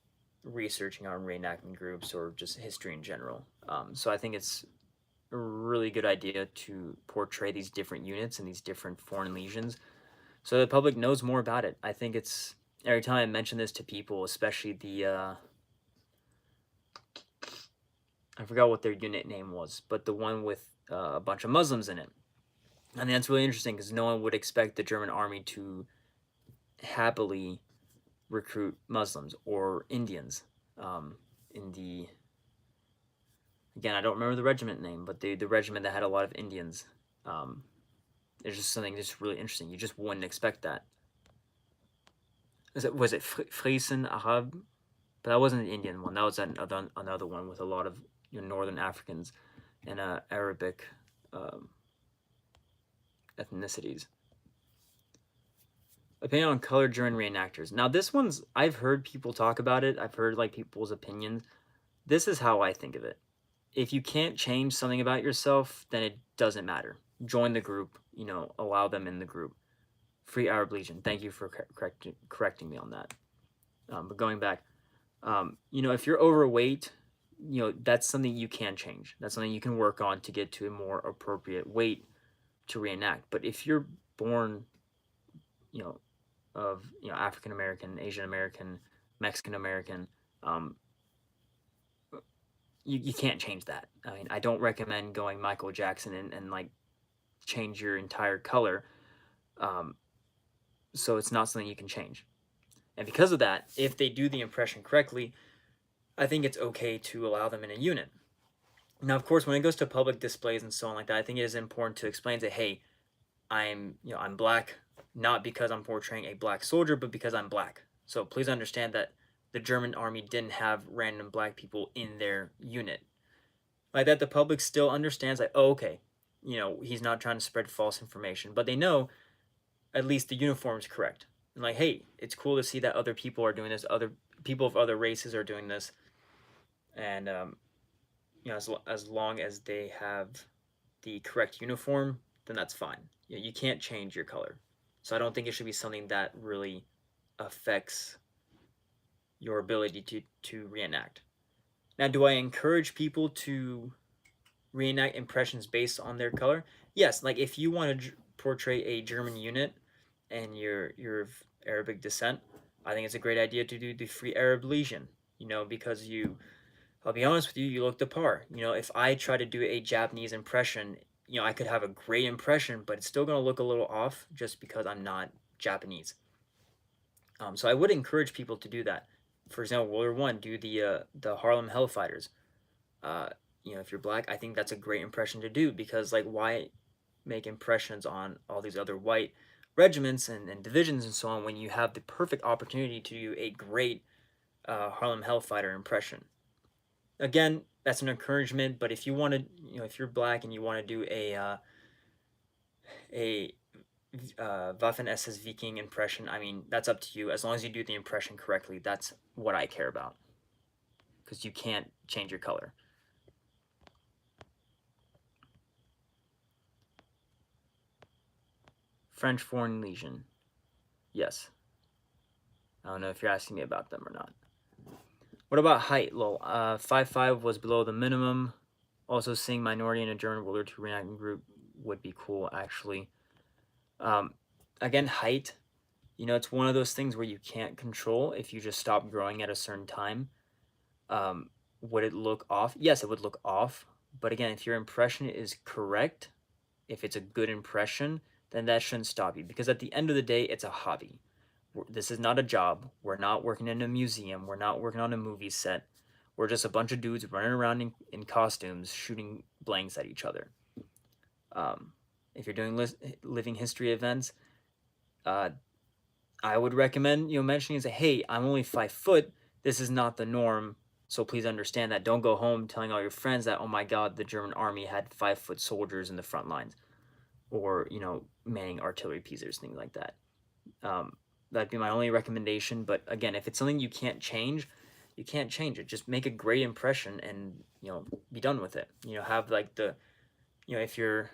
researching on reenactment groups or just history in general. So I think it's a really good idea to portray these different units and these different foreign legions so the public knows more about it. I think it's every time I mention this to people, especially the I forgot what their unit name was, but the one with a bunch of Muslims in it. I think that's really interesting because no one would expect the German army to happily recruit Muslims or Indians. In the Again, I don't remember the regiment name, but the regiment that had a lot of Indians. It's just something just really interesting. You just wouldn't expect that. Was it Friesen Arab? But that wasn't the Indian one. That was another one with a lot of Northern Africans and Arabic ethnicities. Opinion on color German reenactors. Now this one's, I've heard people talk about it. I've heard like people's opinions. This is how I think of it. If you can't change something about yourself, then it doesn't matter. Join the group. Allow them in the group. Free Arab Legion. Thank you for correcting me on that. But going back, if you're overweight, that's something you can change. That's something you can work on to get to a more appropriate weight to reenact. But if you're born, of African American, Asian American, Mexican American, you can't change that. I mean, I don't recommend going Michael Jackson and like change your entire color. So it's not something you can change. And because of that, if they do the impression correctly, I think it's okay to allow them in a unit. Now, of course, when it goes to public displays and so on like that, I think it is important to explain that, hey, I'm black, not because I'm portraying a black soldier, but because I'm black. So please understand that the German army didn't have random black people in their unit. Like that, the public still understands, like, oh, okay, he's not trying to spread false information, but they know at least the uniform is correct. And like, hey, it's cool to see that other people are doing this, other people of other races are doing this, and as long as they have the correct uniform, then that's fine. You can't change your color, so I don't think it should be something that really affects your ability to reenact. Now, do I encourage people to reenact impressions based on their color? Yes. Like if you want to portray a German unit and you're of Arabic descent, I think it's a great idea to do the Free Arab Legion. Because I'll be honest with you, you look the part. If I try to do a Japanese impression, I could have a great impression, but it's still going to look a little off just because I'm not Japanese. So I would encourage people to do that. For example, World War I, do the Harlem Hellfighters. If you're black, I think that's a great impression to do because, like, why make impressions on all these other white regiments and divisions and so on when you have the perfect opportunity to do a great Harlem Hellfighter impression? Again, that's an encouragement, but if you want to, if you're black and you want to do a Waffen SS Viking impression, I mean, that's up to you. As long as you do the impression correctly, that's what I care about. Because you can't change your color. French Foreign Legion. Yes. I don't know if you're asking me about them or not. What about height? Lol. 5'5" was below the minimum. Also, seeing minority in a German World War II reenacting group would be cool, actually. Um, again, height. You know, it's one of those things where you can't control if you just stop growing at a certain time. Would it look off? Yes, it would look off. But again, if your impression is correct, if it's a good impression, then that shouldn't stop you. Because at the end of the day, it's a hobby. This is not a job. We're not working in a museum. We're not working on a movie set. We're just a bunch of dudes running around in costumes shooting blanks at each other. If you're doing living history events, I would recommend mentioning and say, hey, I'm only 5 foot. This is not the norm. So please understand that. Don't go home telling all your friends that, oh my God, the German army had 5 foot soldiers in the front lines, or manning artillery pieces, things like that. That'd be my only recommendation. But again, if it's something you can't change, you can't change it. Just make a great impression and be done with it. Have like if you're,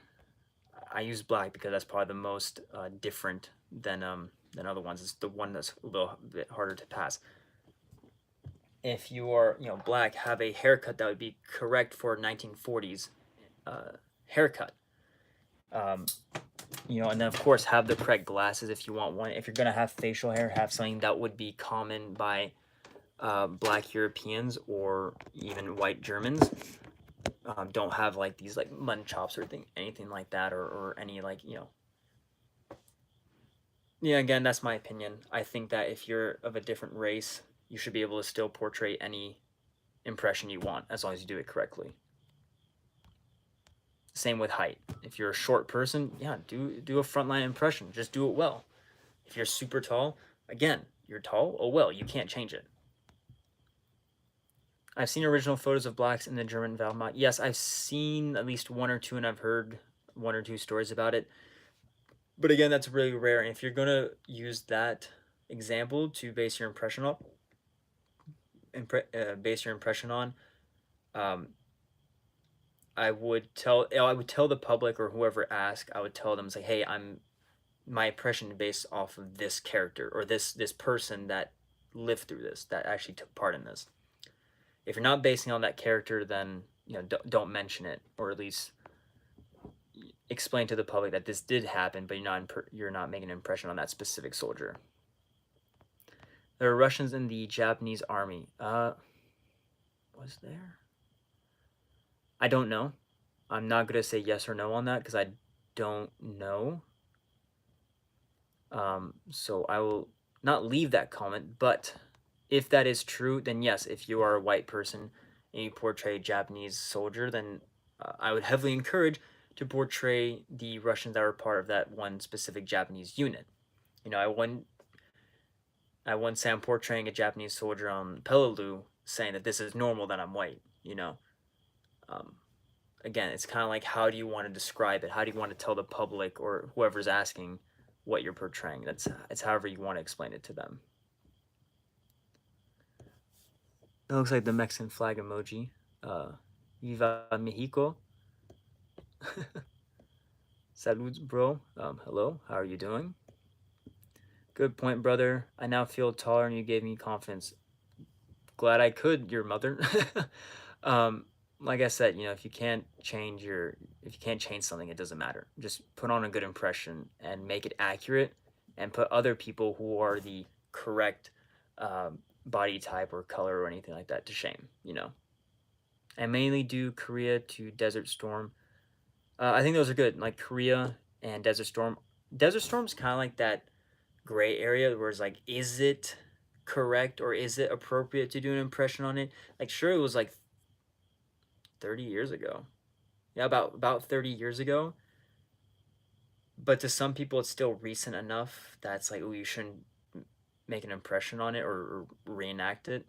I use black because that's probably the most different than other ones. It's the one that's a little bit harder to pass. If you are black, have a haircut that would be correct for 1940s haircut. And then of course have the correct glasses if you want one. If you're gonna have facial hair, have something that would be common by black Europeans or even white Germans. Don't have like these like mutton chops or anything like that, or any like Yeah, again, that's my opinion. I think that if you're of a different race, you should be able to still portray any impression you want as long as you do it correctly. Same with height. If you're a short person, yeah, do a frontline impression. Just do it well. If you're super tall, again, you're tall. Oh well, you can't change it. I've seen original photos of blacks in the German Wehrmacht. Yes, I've seen at least one or two, and I've heard one or two stories about it. But again, that's really rare. And if you're gonna use that example to base your impression on, I would tell the public or whoever asked. I would tell them, say, hey, my impression based off of this character or this person that lived through this, that actually took part in this. If you're not basing on that character, then don't mention it, or at least explain to the public that this did happen, but you're not making an impression on that specific soldier. There are Russians in the Japanese army. Was there? I don't know. I'm not gonna say yes or no on that because I don't know. So I will not leave that comment, but if that is true, then yes, if you are a white person and you portray a Japanese soldier, then I would heavily encourage to portray the Russians that were part of that one specific Japanese unit. I wouldn't say I'm portraying a Japanese soldier on Peleliu saying that this is normal that I'm white. Again, it's kind of like, how do you want to describe it? How do you want to tell the public or whoever's asking what you're portraying? It's however you want to explain it to them. It looks like the Mexican flag emoji. Viva Mexico. Salud, bro. Hello, how are you doing? Good point, brother. I now feel taller and you gave me confidence. Glad I could, your mother. Like I said, if you can't change something, it doesn't matter. Just put on a good impression and make it accurate, and put other people who are the correct body type or color or anything like that to shame. I mainly do Korea to Desert Storm. I think those are good, like Korea and Desert Storm. Desert Storm's kind of like that gray area where it's like, is it correct or is it appropriate to do an impression on it? Like, sure, it was like 30 years ago. Yeah, about 30 years ago. But to some people, it's still recent enough that's like, oh, you shouldn't make an impression on it or reenact it.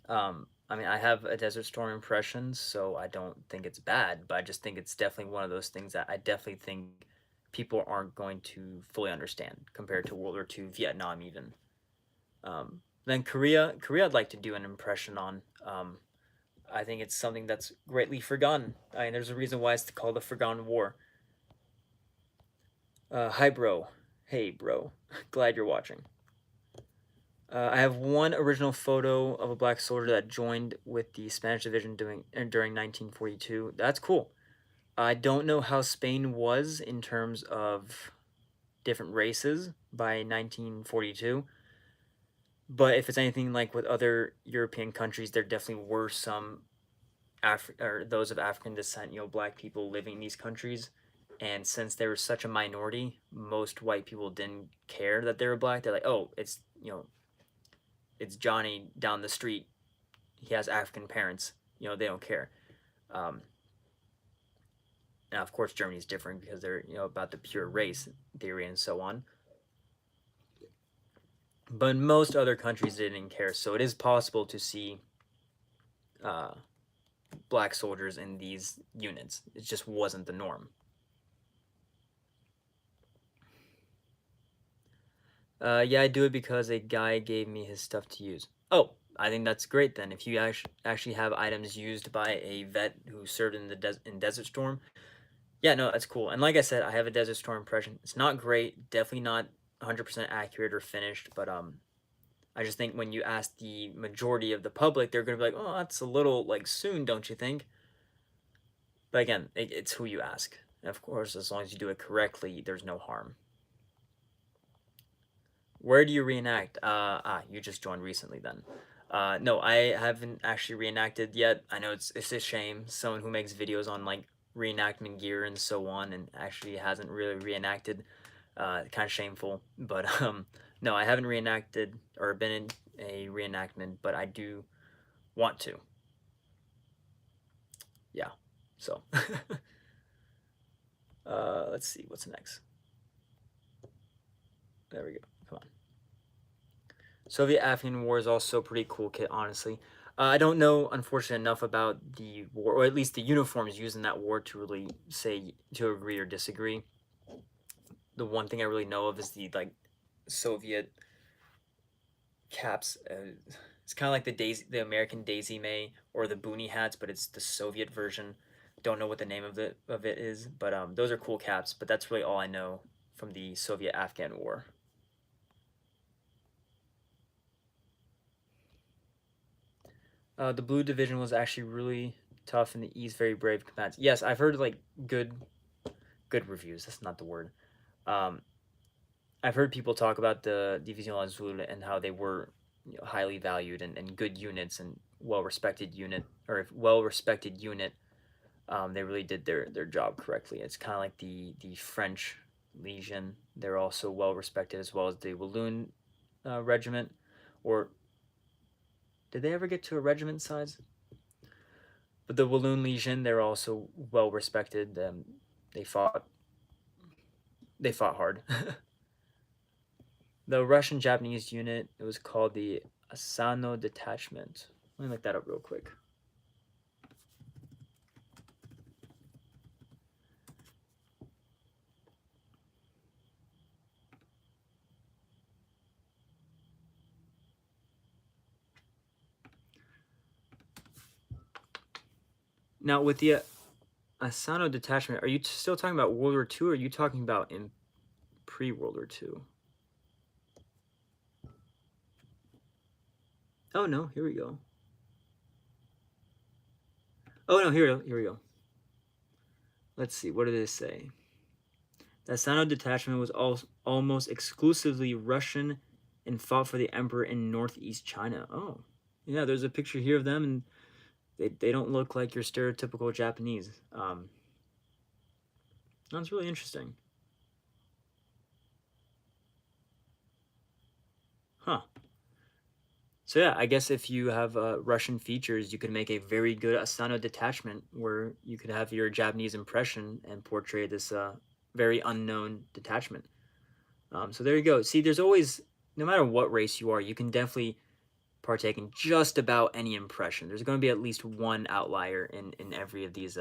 I mean, I have a Desert Storm impression, so I don't think it's bad, but I just think it's definitely one of those things that I definitely think people aren't going to fully understand compared to World War II, Vietnam even. Then Korea, I'd like to do an impression on. I think it's something that's greatly forgotten. I mean, there's a reason why it's called the Forgotten War. Hi, bro. Hey, bro. Glad you're watching. I have one original photo of a black soldier that joined with the Spanish division during 1942. That's cool. I don't know how Spain was in terms of different races by 1942, but if it's anything like with other European countries, there definitely were some or those of African descent, black people living in these countries. And since they were such a minority, most white people didn't care that they were black. They're like, oh, it's Johnny down the street. He has African parents. They don't care. Um, Now, of course, Germany is different because they're about the pure race theory and so on. But most other countries didn't care, so it is possible to see black soldiers in these units. It just wasn't the norm. Yeah, I do it because a guy gave me his stuff to use. Oh, I think that's great then. If you actually have items used by a vet who served in Desert Storm, yeah, no, that's cool. And like I said, I have a Desert Storm impression. It's not great, definitely not 100% accurate or finished, but I just think when you ask the majority of the public, they're gonna be like, "Oh, that's a little like soon, don't you think?" But again, it's who you ask. And of course, as long as you do it correctly, there's no harm. Where do you reenact? You just joined recently then. No, I haven't actually reenacted yet. I know it's a shame. Someone who makes videos on like reenactment gear and so on, and actually hasn't really reenacted. Kind of shameful, but no, I haven't reenacted or been in a reenactment, but I do want to. Yeah, so let's see what's next. There we go. Come on. Soviet Afghan War is also a pretty cool kit, honestly. I don't know, unfortunately, enough about the war, or at least the uniforms used in that war to really say to agree or disagree. The one thing I really know of is the like Soviet caps. It's kind of like the American Daisy May or the boonie hats, but it's the Soviet version. Don't know what the name of it is, but those are cool caps. But that's really all I know from the Soviet Afghan War. The Blue Division was actually really tough, and the E's very brave combatants. Yes, I've heard like good reviews. That's not the word. Um, I've heard people talk about the Division Azul and how they were highly valued and good units and well respected unit they really did their job correctly. It's kind of like the French Legion. They're also well respected as well as the Walloon regiment. Or did they ever get to a regiment size? But the Walloon Legion, they're also well respected. They fought hard. The Russian Japanese unit, it was called the Asano Detachment. Let me look that up real quick. Now, with the Asano Detachment, are you still talking about World War II, or are you talking about in pre-World War II? Oh, no, here we go. Oh, no, here we go. Let's see, what did it say? The Asano Detachment was almost exclusively Russian and fought for the Emperor in northeast China. Oh, yeah, there's a picture here of them, and they don't look like your stereotypical Japanese. That's really interesting. Huh. So yeah, I guess if you have Russian features, you could make a very good Asano detachment where you could have your Japanese impression and portray this very unknown detachment. So there you go. See, there's always, no matter what race you are, you can definitely partake in just about any impression. There's going to be at least one outlier in every of these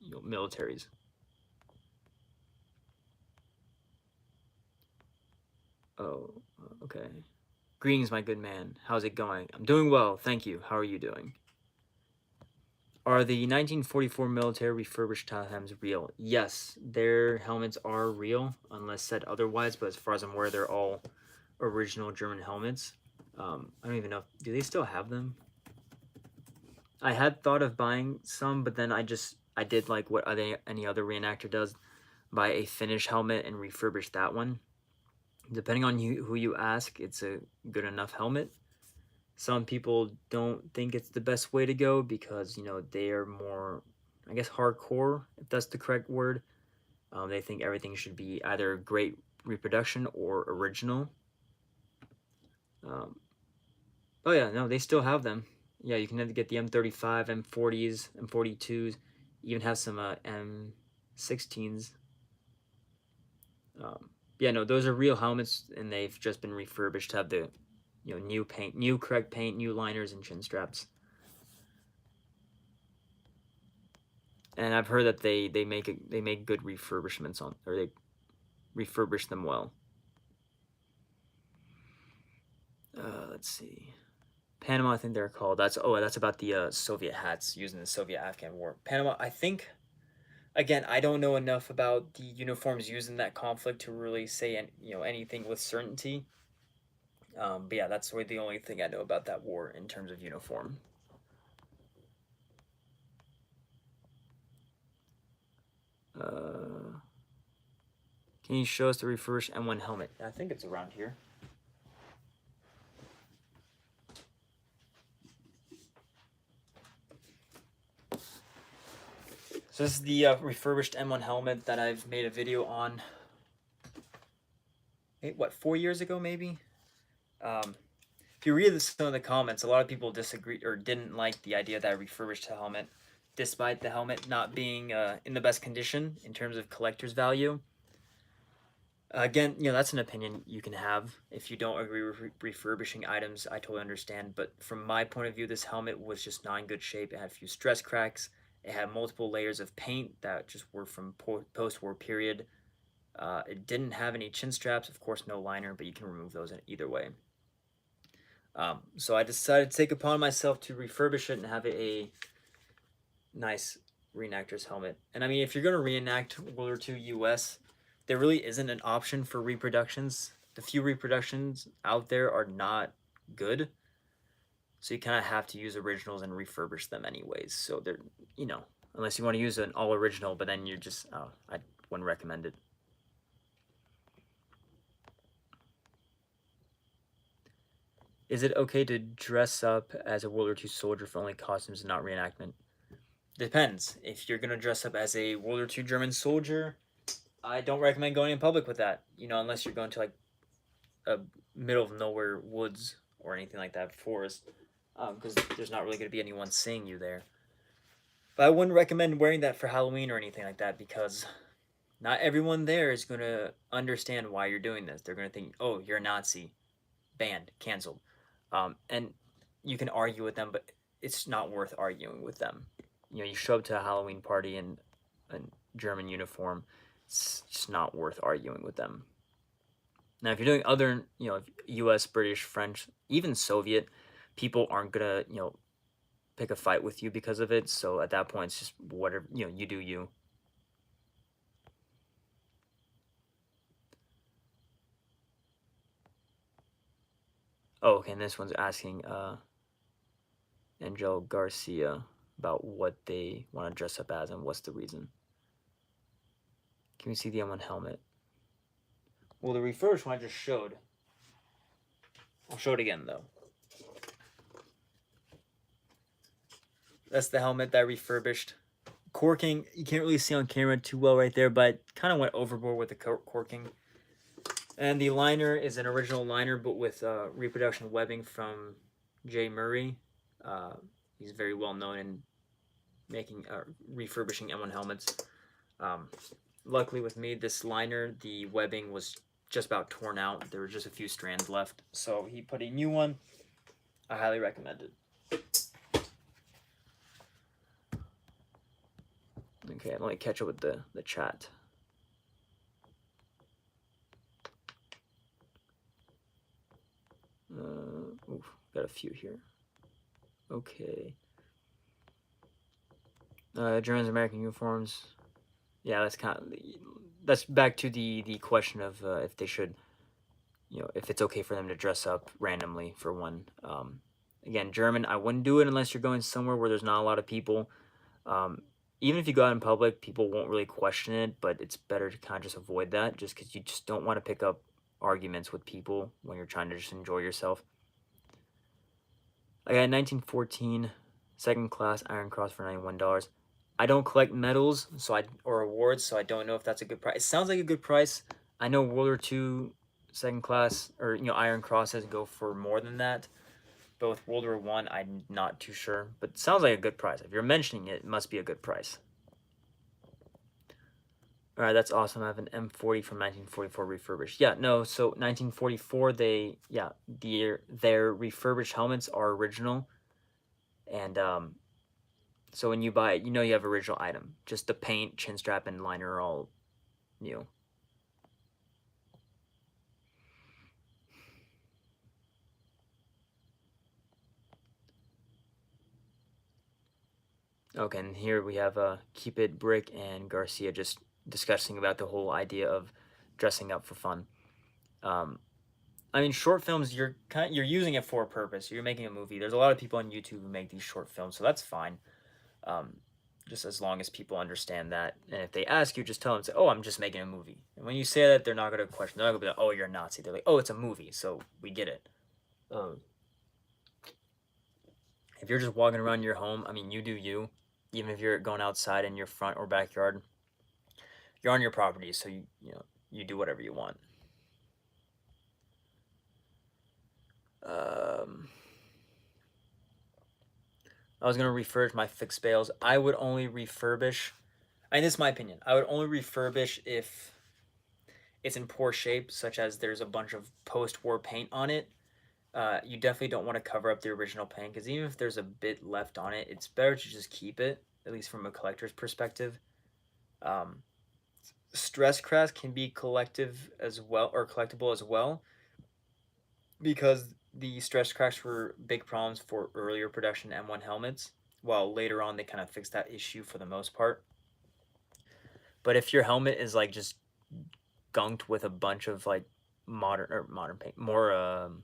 militaries. Oh, okay. Greetings, my good man. How's it going? I'm doing well, thank you. How are you doing? Are the 1944 military refurbished helmets real? Yes, their helmets are real, unless said otherwise, but as far as I'm aware, they're all original German helmets. I don't even know, do they still have them? I had thought of buying some, but then I did like what any other reenactor does, buy a finished helmet and refurbish that one. Depending on who you ask, it's a good enough helmet. Some people don't think it's the best way to go because, you know, they are more, I guess, hardcore, if that's the correct word. They think everything should be either great reproduction or original. Oh yeah, no, they still have them. Yeah, you can get the M35, M40s, M42s, even have some M16s. Yeah, no, those are real helmets, and they've just been refurbished to have the, you know, new paint, new correct paint, new liners and chin straps. And I've heard that they make good refurbishments on, or they refurbish them well. Let's see. Panama, I think they're called. That's about the Soviet hats used in the Soviet-Afghan War. Panama, I think. Again, I don't know enough about the uniforms used in that conflict to really say anything with certainty. But yeah, that's really the only thing I know about that war in terms of uniform. Can you show us the refurbished M1 helmet? I think it's around here. So this is the refurbished M1 helmet that I've made a video on. What, 4 years ago maybe? If you read some of the comments, a lot of people disagree or didn't like the idea that I refurbished the helmet, despite the helmet not being in the best condition in terms of collector's value. Again, that's an opinion you can have. If you don't agree with refurbishing items, I totally understand. But from my point of view, this helmet was just not in good shape. It had a few stress cracks. It had multiple layers of paint that just were from post-war period. It didn't have any chin straps. Of course, no liner, but you can remove those in either way. So I decided to take upon myself to refurbish it and have a nice reenactor's helmet. And I mean, if you're going to reenact World War II US, there really isn't an option for reproductions. The few reproductions out there are not good. So you kind of have to use originals and refurbish them anyways. So they're, unless you want to use an all original, but then you're just, I wouldn't recommend it. Is it okay to dress up as a World War II soldier for only costumes and not reenactment? Depends. If you're going to dress up as a World War II German soldier, I don't recommend going in public with that, unless you're going to like a middle of nowhere woods or anything like that, forest, because there's not really going to be anyone seeing you there. But I wouldn't recommend wearing that for Halloween or anything like that because not everyone there is going to understand why you're doing this. They're going to think, oh, you're a Nazi, banned, canceled. And you can argue with them, but it's not worth arguing with them. You show up to a Halloween party in a German uniform, it's just not worth arguing with them. Now, if you're doing other, U.S., British, French, even Soviet, people aren't gonna, pick a fight with you because of it. So at that point, it's just whatever, you do you. Oh, okay, and this one's asking Angel Garcia about what they want to dress up as and what's the reason. Can we see the M1 helmet? Well, the refurbished one I just showed. I'll show it again, though. That's the helmet that I refurbished. Corking, you can't really see on camera too well right there, but kind of went overboard with the corking. And the liner is an original liner, but with reproduction webbing from Jay Murray. He's very well known in making refurbishing M1 helmets. Luckily with me, this liner, the webbing was just about torn out. There were just a few strands left. So he put a new one. I highly recommend it. Okay, let me catch up with the chat. Oof, got a few here. Okay. Germans, American uniforms. Yeah, that's back to the question of if they should, if it's okay for them to dress up randomly for one. Again, German, I wouldn't do it unless you're going somewhere where there's not a lot of people. Um, Even if you go out in public, people won't really question it, but it's better to kind of just avoid that, just because you just don't want to pick up arguments with people when you're trying to just enjoy yourself. I got 1914 second class Iron Cross for $91. I don't collect medals or awards, so I don't know if that's a good price. It sounds like a good price. I know World War II second class or Iron Crosses go for more than that. But with World War One, I'm not too sure. But it sounds like a good price. If you're mentioning it, it must be a good price. All right, that's awesome. I have an M40 from 1944 refurbished. Yeah, no, so 1944, their refurbished helmets are original, and so when you buy it, you have original item. Just the paint, chin strap, and liner are all new. Okay, and here we have Keep It, Brick, and Garcia just discussing about the whole idea of dressing up for fun. I mean, short films, you're using it for a purpose. You're making a movie. There's a lot of people on YouTube who make these short films, so that's fine. Um, just as long as people understand that, and if they ask you, just tell them, say, "Oh, I'm just making a movie." And when you say that, they're not gonna question. They're not gonna be like, "Oh, you're a Nazi." They're like, "Oh, it's a movie, so we get it." Um, if you're just walking around your home, I mean, you do you. Even if you're going outside in your front or backyard, you're on your property, so you do whatever you want. Um, I was gonna refurbish my fixed bales. I would only refurbish. I mean, this is my opinion. I would only refurbish if it's in poor shape, such as there's a bunch of post-war paint on it. You definitely don't want to cover up the original paint because even if there's a bit left on it, it's better to just keep it, at least from a collector's perspective. Um, Stress crafts can be collective as well or collectible as well because the stress cracks were big problems for earlier production M1 helmets, while later on they kind of fixed that issue for the most part. But if your helmet is like just gunked with a bunch of like modern paint, more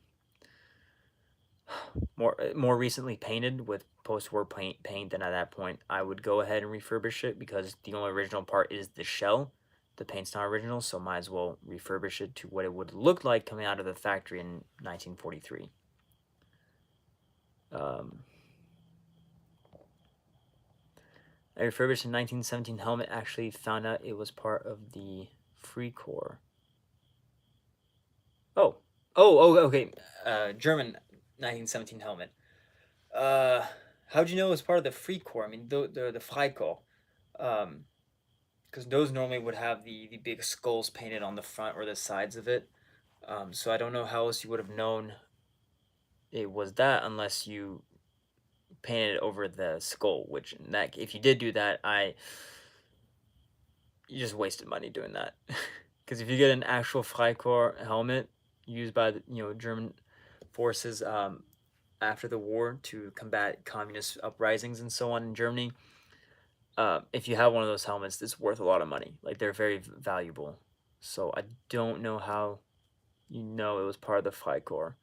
recently painted with post-war paint, then at that point I would go ahead and refurbish it because the only original part is the shell. The paint's not original, so might as well refurbish it to what it would look like coming out of the factory in 1943. A refurbished in 1917 helmet actually found out it was part of the Free Corps. Oh, okay. German 1917 helmet. Uh, how'd you know it was part of the Free Corps? I mean, the Freikorps. Because those normally would have the big skulls painted on the front or the sides of it. So I don't know how else you would have known it was that unless you painted it over the skull. Which if you did do that, you just wasted money doing that. Because if you get an actual Freikorps helmet used by the German forces after the war to combat communist uprisings and so on in Germany, if you have one of those helmets, it's worth a lot of money. Like they're very valuable. So I don't know how it was part of the Freikorps.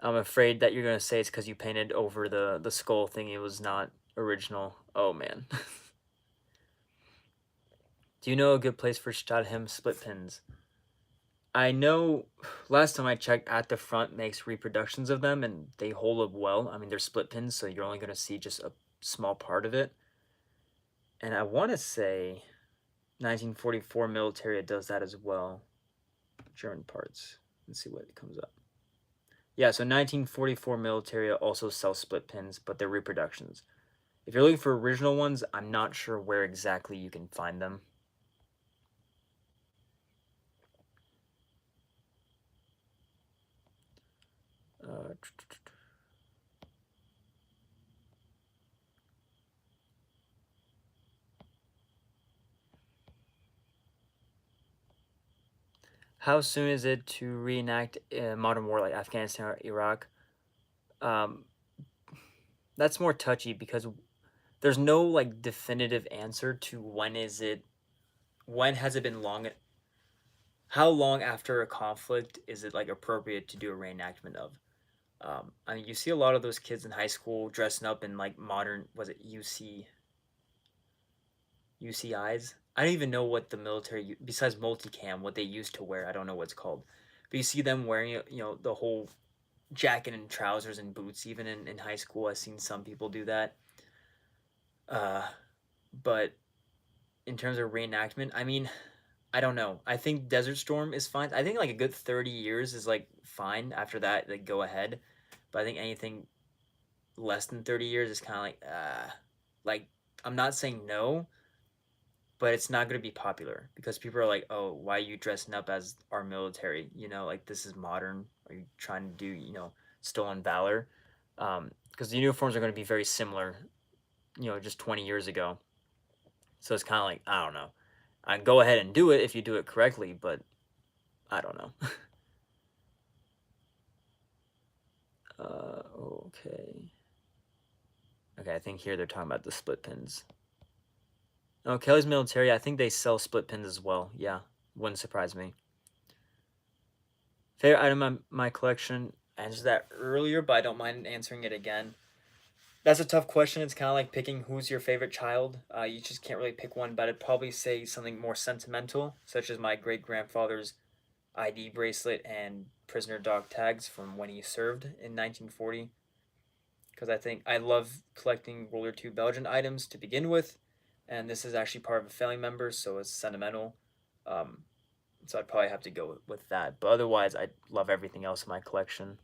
I'm afraid that you're gonna say it's because you painted over the skull thing. It was not original. Oh man. Do you know a good place for Stadthem split pins? I know last time I checked, At the Front makes reproductions of them and they hold up well. I mean, they're split pins, so you're only going to see just a small part of it. And I want to say 1944 Militaria does that as well. German parts. Let's see what comes up. Yeah, so 1944 Militaria also sells split pins, but they're reproductions. If you're looking for original ones, I'm not sure where exactly you can find them. How soon is it to reenact a modern war like Afghanistan or Iraq? Um, that's more touchy because there's no like definitive answer to when has it been long, how long after a conflict is it like appropriate to do a reenactment of. I mean, you see a lot of those kids in high school dressing up in like modern, was it UCIs? I don't even know what the military, besides multicam, what they used to wear. I don't know what it's called, but you see them wearing the whole jacket and trousers and boots. Even in high school, I've seen some people do that. Uh, but in terms of reenactment, I mean, I don't know. I think Desert Storm is fine. I think like a good 30 years is like fine. After that, like go ahead. But I think anything less than 30 years is kind of like I'm not saying no, but it's not going to be popular because people are like, "Oh, why are you dressing up as our military? Like this is modern. Are you trying to do, stolen valor?" Because the uniforms are going to be very similar, just 20 years ago. So it's kind of like, I don't know. I go ahead and do it if you do it correctly, but I don't know. Okay. Okay, I think here they're talking about the split pins. Oh, Kelly's military, I think they sell split pins as well. Yeah, wouldn't surprise me. Favorite item in my collection, I answered that earlier, but I don't mind answering it again. That's a tough question. It's kind of like picking who's your favorite child. You just can't really pick one, but I'd probably say something more sentimental, such as my great grandfather's ID bracelet and prisoner dog tags from when he served in 1940. Because I think I love collecting World War II Belgian items to begin with, and this is actually part of a family member, so it's sentimental. Um, so I'd probably have to go with that. But otherwise, I love everything else in my collection.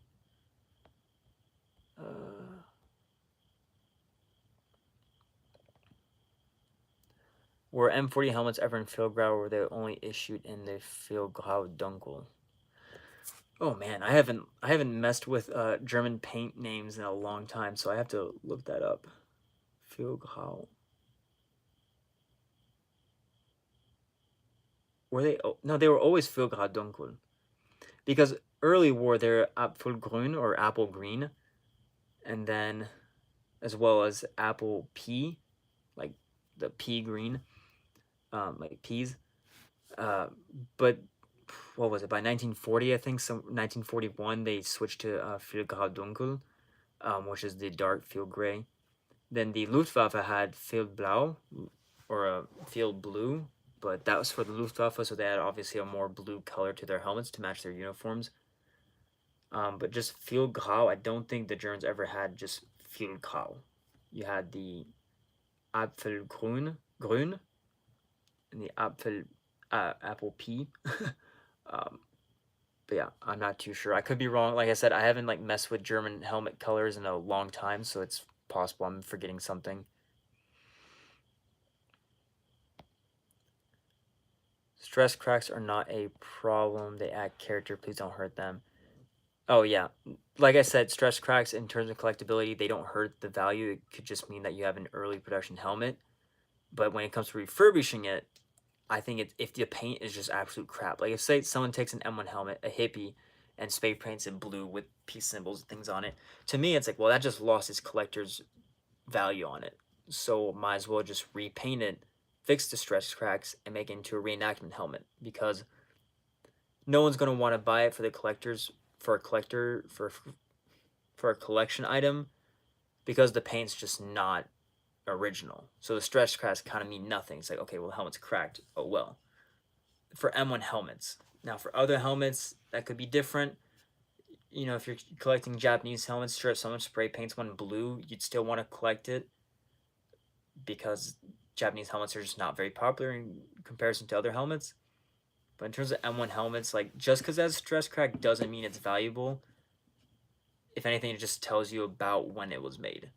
Were M40 helmets ever in Filgrau, or were they only issued in the Filgrau Dunkel? Oh man, I haven't messed with German paint names in a long time, so I have to look that up. Filgrau. Were they? Oh, no, they were always Filgrau Dunkel. Because early war they're Apfelgrün or apple green, and then as well as apple pea, like the pea green, like peas. Uh, but what was it? By 1940, I think, 1941, they switched to Filgrau Dunkel, which is the dark field gray. Then the Luftwaffe had Field Blau, or Field Blue, but that was for the Luftwaffe, so they had obviously a more blue color to their helmets to match their uniforms. But just Field Grau, I don't think the Germans ever had just Field Grau. You had the Grün, and the Apple Pea. um, but yeah, I'm not too sure. I could be wrong. Like I said, I haven't like messed with German helmet colors in a long time, so it's possible I'm forgetting something. Stress cracks are not a problem. They add character. Please don't hurt them. Oh yeah, like I said, stress cracks in terms of collectability, they don't hurt the value. It could just mean that you have an early production helmet. But when it comes to refurbishing it, I think if the paint is just absolute crap. Like if say someone takes an M1 helmet, a hippie, and spray paints it blue with peace symbols and things on it, to me it's like, well, that just lost its collector's value on it. So might as well just repaint it, fix the stress cracks, and make it into a reenactment helmet because no one's gonna want to buy it for the collectors for a collector for a collection item because the paint's just not original. So the stretch cracks kind of mean nothing. It's like, okay, well, the helmet's cracked. Oh, well. For M1 helmets. Now, for other helmets, that could be different. If you're collecting Japanese helmets, sure, if someone spray paints one blue, you'd still want to collect it because Japanese helmets are just not very popular in comparison to other helmets. But in terms of M1 helmets, like, just because it has stress crack doesn't mean it's valuable. If anything, it just tells you about when it was made.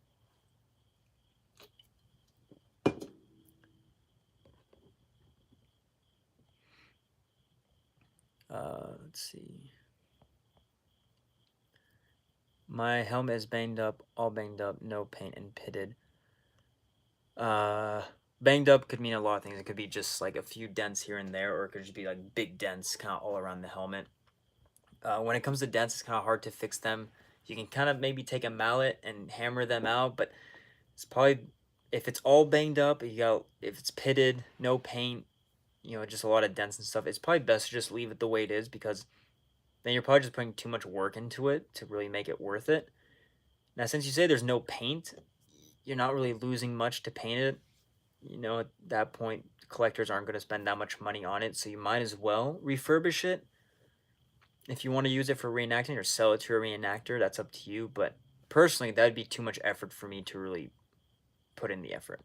Let's see. My helmet is banged up, all banged up, no paint and pitted. Banged up could mean a lot of things. It could be just like a few dents here and there, or it could just be like big dents kind of all around the helmet. When it comes to dents, it's kind of hard to fix them. You can kind of maybe take a mallet and hammer them out, but it's probably, if it's all banged up, if it's pitted, no paint, just a lot of dents and stuff, it's probably best to just leave it the way it is, because then you're probably just putting too much work into it to really make it worth it. Now, since you say there's no paint, you're not really losing much to paint it. At that point, collectors aren't going to spend that much money on it, so you might as well refurbish it. If you want to use it for reenacting or sell it to a reenactor, that's up to you. But personally, that'd be too much effort for me to really put in the effort.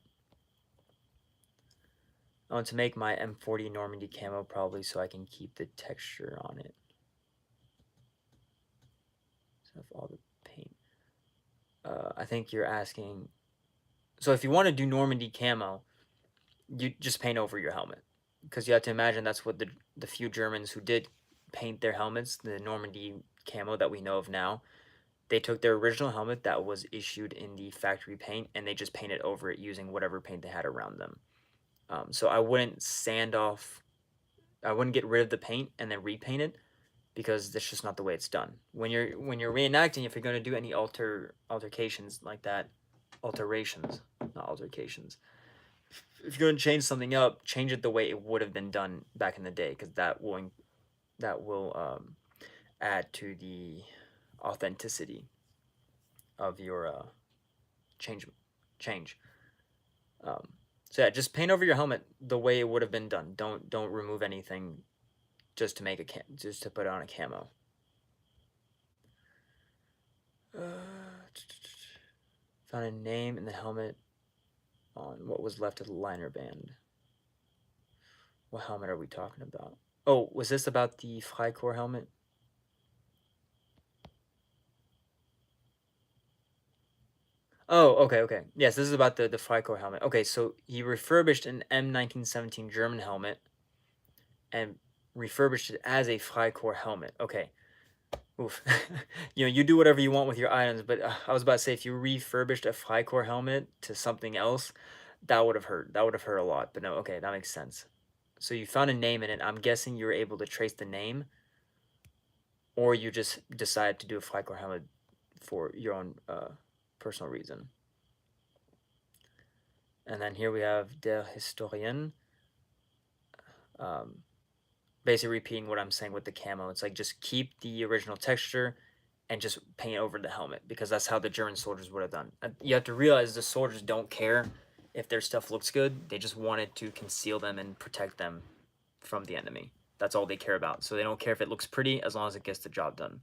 I want to make my M40 Normandy camo probably so I can keep the texture on it. So all the paint. I think you're asking. So if you want to do Normandy camo, you just paint over your helmet, because you have to imagine that's what the few Germans who did paint their helmets, the Normandy camo that we know of now, they took their original helmet that was issued in the factory paint and they just painted over it using whatever paint they had around them. So I wouldn't I wouldn't get rid of the paint and then repaint it, because that's just not the way it's done. When you're reenacting, if you're going to do any altercations like that, alterations, not altercations. If you're going to change something up, change it the way it would have been done back in the day, because that will add to the authenticity of your change. So yeah, just paint over your helmet the way it would have been done. Don't remove anything just to make just to put on a camo. Found a name in the helmet on what was left of the liner band. What helmet are we talking about? Oh, was this about the Freikorps helmet? Oh, okay. Yes, this is about the Freikorps helmet. Okay, so he refurbished an M1917 German helmet and refurbished it as a Freikorps helmet. Okay. Oof. You do whatever you want with your items, but I was about to say, if you refurbished a Freikorps helmet to something else, that would have hurt. That would have hurt a lot. But no, okay, that makes sense. So you found a name in it. I'm guessing you were able to trace the name, or you just decided to do a Freikorps helmet for your own personal reason. And then here we have Der Historien. Basically repeating what I'm saying with the camo. It's like, just keep the original texture and just paint over the helmet, because that's how the German soldiers would have done. You have to realize the soldiers don't care if their stuff looks good. They just wanted to conceal them and protect them from the enemy. That's all they care about. So they don't care if it looks pretty, as long as it gets the job done.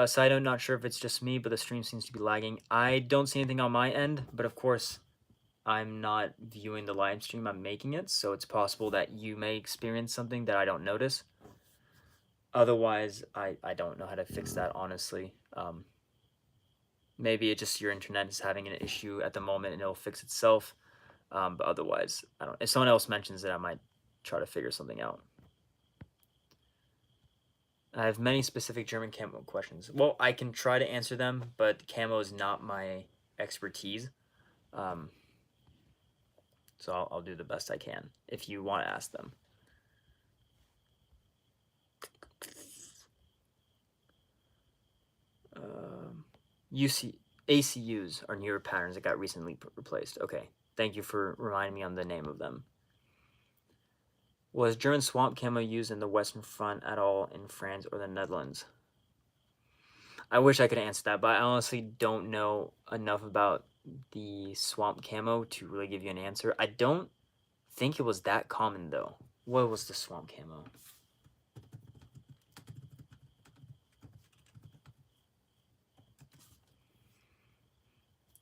Side note, not sure if it's just me, but the stream seems to be lagging. I don't see anything on my end, but of course, I'm not viewing the live stream, I'm making it, so it's possible that you may experience something that I don't notice. Otherwise, I don't know how to fix that, honestly. Maybe it's just your internet is having an issue at the moment and it'll fix itself. But otherwise, I don't. If someone else mentions it, I might try to figure something out. I have many specific German camo questions. Well, I can try to answer them, but camo is not my expertise. So I'll do the best I can if you want to ask them. ACUs are newer patterns that got recently replaced. Okay, thank you for reminding me on the name of them. Was German swamp camo used in the Western Front at all in France or the Netherlands? I wish I could answer that, but I honestly don't know enough about the swamp camo to really give you an answer. I don't think it was that common, though. What was the swamp camo?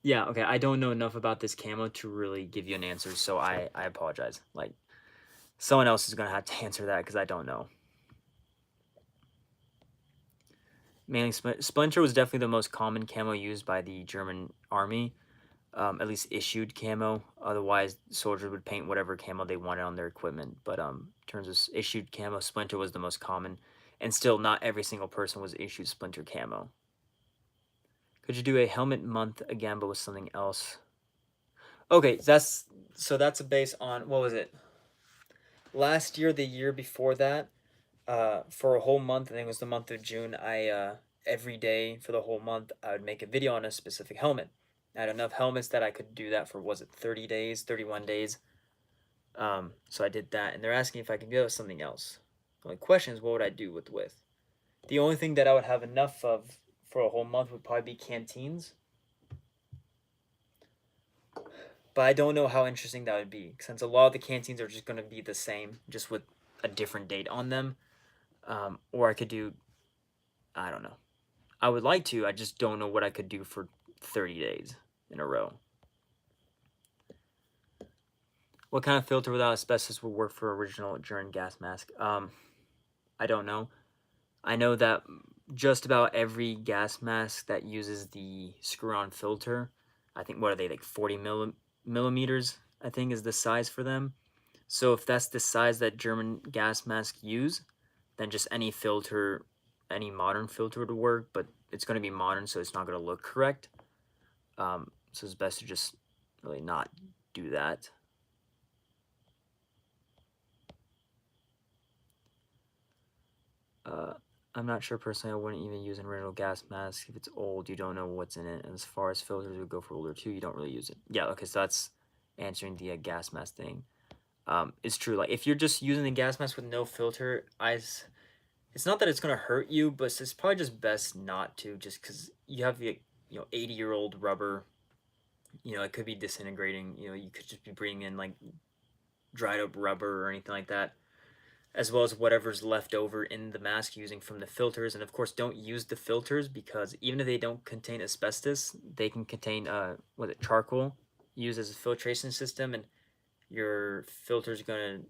Yeah, okay, I don't know enough about this camo to really give you an answer, so I apologize. Like, someone else is going to have to answer that, because I don't know. Mainly Splinter was definitely the most common camo used by the German army, at least issued camo. Otherwise, soldiers would paint whatever camo they wanted on their equipment. But in terms of issued camo, Splinter was the most common, and still not every single person was issued Splinter camo. Could you do a helmet month again, but with something else? Okay, that's a base on, what was it? Last year, the year before that, for a whole month, I think it was the month of June, I every day for the whole month, I would make a video on a specific helmet. I had enough helmets that I could do that for, was it 30 days, 31 days? So I did that, and they're asking if I can do something else. The only question is, what would I do with width? The only thing that I would have enough of for a whole month would probably be canteens. But I don't know how interesting that would be, since a lot of the canteens are just going to be the same, just with a different date on them. Or I could do, I don't know. I would like to, I just don't know what I could do for 30 days in a row. What kind of filter without asbestos would work for original Garand gas mask? I don't know. I know that just about every gas mask that uses the screw-on filter, I think, what are they, like 40 millimeters, I think, is the size for them. So if that's the size that German gas masks use, then just any filter, any modern filter would work, but it's going to be modern, so it's not going to look correct. So it's best to just really not do that. I'm not sure personally. I wouldn't even use an original gas mask if it's old. You don't know what's in it, and as far as filters would go for older too, you don't really use it. Yeah, okay, so that's answering the gas mask thing. It's true. Like if you're just using the gas mask with no filter, it's not that it's gonna hurt you, but it's probably just best not to, just because you have the 80-year-old rubber. It could be disintegrating. You could just be bringing in like dried up rubber or anything like that, as well as whatever's left over in the mask using from the filters. And of course, don't use the filters, because even if they don't contain asbestos, they can contain charcoal used as a filtration system, and your filter's gonna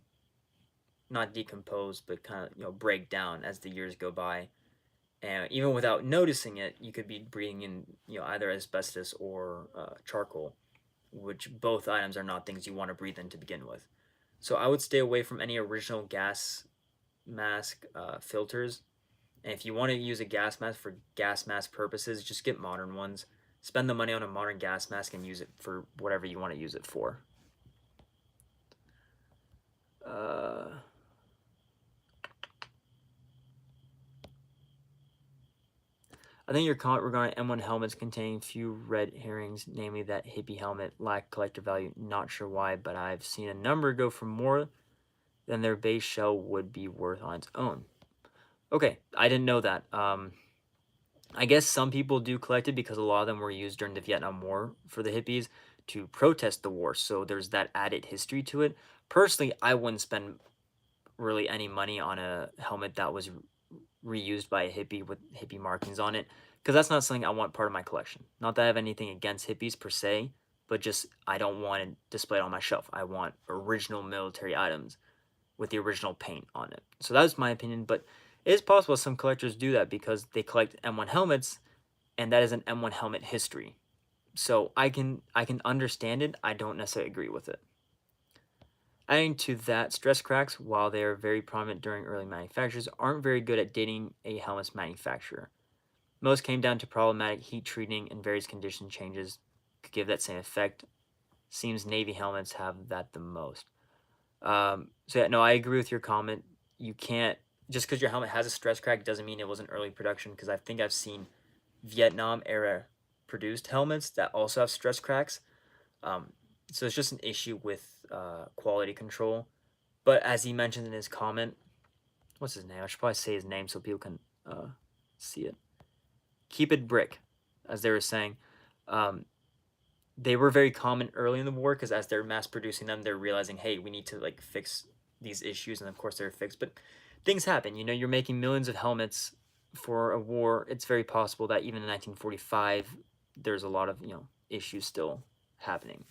not decompose, but kind of break down as the years go by. And even without noticing it, you could be breathing in either asbestos or charcoal, which both items are not things you want to breathe in to begin with. So I would stay away from any original gas mask filters. And if you want to use a gas mask for gas mask purposes, just get modern ones. Spend the money on a modern gas mask and use it for whatever you want to use it for. I think your comment regarding M1 helmets containing few red herrings, namely that hippie helmet lacked collector value. Not sure why, but I've seen a number go for more than their base shell would be worth on its own. Okay, I didn't know that. I guess some people do collect it because a lot of them were used during the Vietnam War for the hippies to protest the war. So there's that added history to it. Personally, I wouldn't spend really any money on a helmet that was reused by a hippie with hippie markings on it, because that's not something I want part of my collection. Not that I have anything against hippies per se, but just I don't want it displayed on my shelf. I want original military items with the original paint on it. So that's my opinion, but it is possible some collectors do that because they collect M1 helmets, and that is an M1 helmet history. So I can understand it. I don't necessarily agree with it. Adding to that, stress cracks, while they are very prominent during early manufactures, aren't very good at dating a helmet's manufacturer. Most came down to problematic heat treating and various condition changes could give that same effect. Seems Navy helmets have that the most. So yeah, no, I agree with your comment. You can't, just because your helmet has a stress crack doesn't mean it was an early production, because I think I've seen Vietnam era produced helmets that also have stress cracks. So it's just an issue with quality control. But as he mentioned in his comment, what's his name? I should probably say his name so people can see it. Keep it brick, as they were saying. They were very common early in the war, because as they're mass producing them, they're realizing, hey, we need to like fix these issues, and of course they're fixed. But things happen. You're making millions of helmets for a war. It's very possible that even in 1945, there's a lot of issues still happening.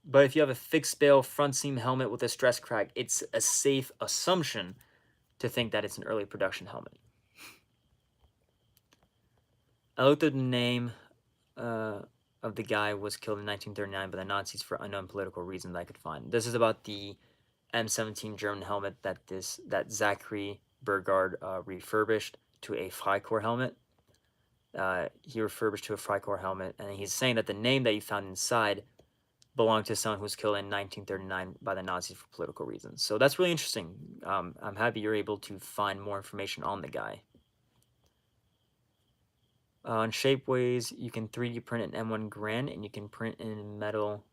But if you have a fixed bale front seam helmet with a stress crack, it's a safe assumption to think that it's an early production helmet. I looked at the name of the guy was killed in 1939 by the Nazis for unknown political reasons I could find. This is about the M17 German helmet that Zachary Burgard refurbished to a Freikorps helmet. he refurbished to a Freikorps helmet, and he's saying that the name that you found inside belonged to someone who was killed in 1939 by the Nazis for political reasons. So that's really interesting. I'm happy you're able to find more information on the guy. On Shapeways, you can 3D print an M1 Garand, and you can print in metal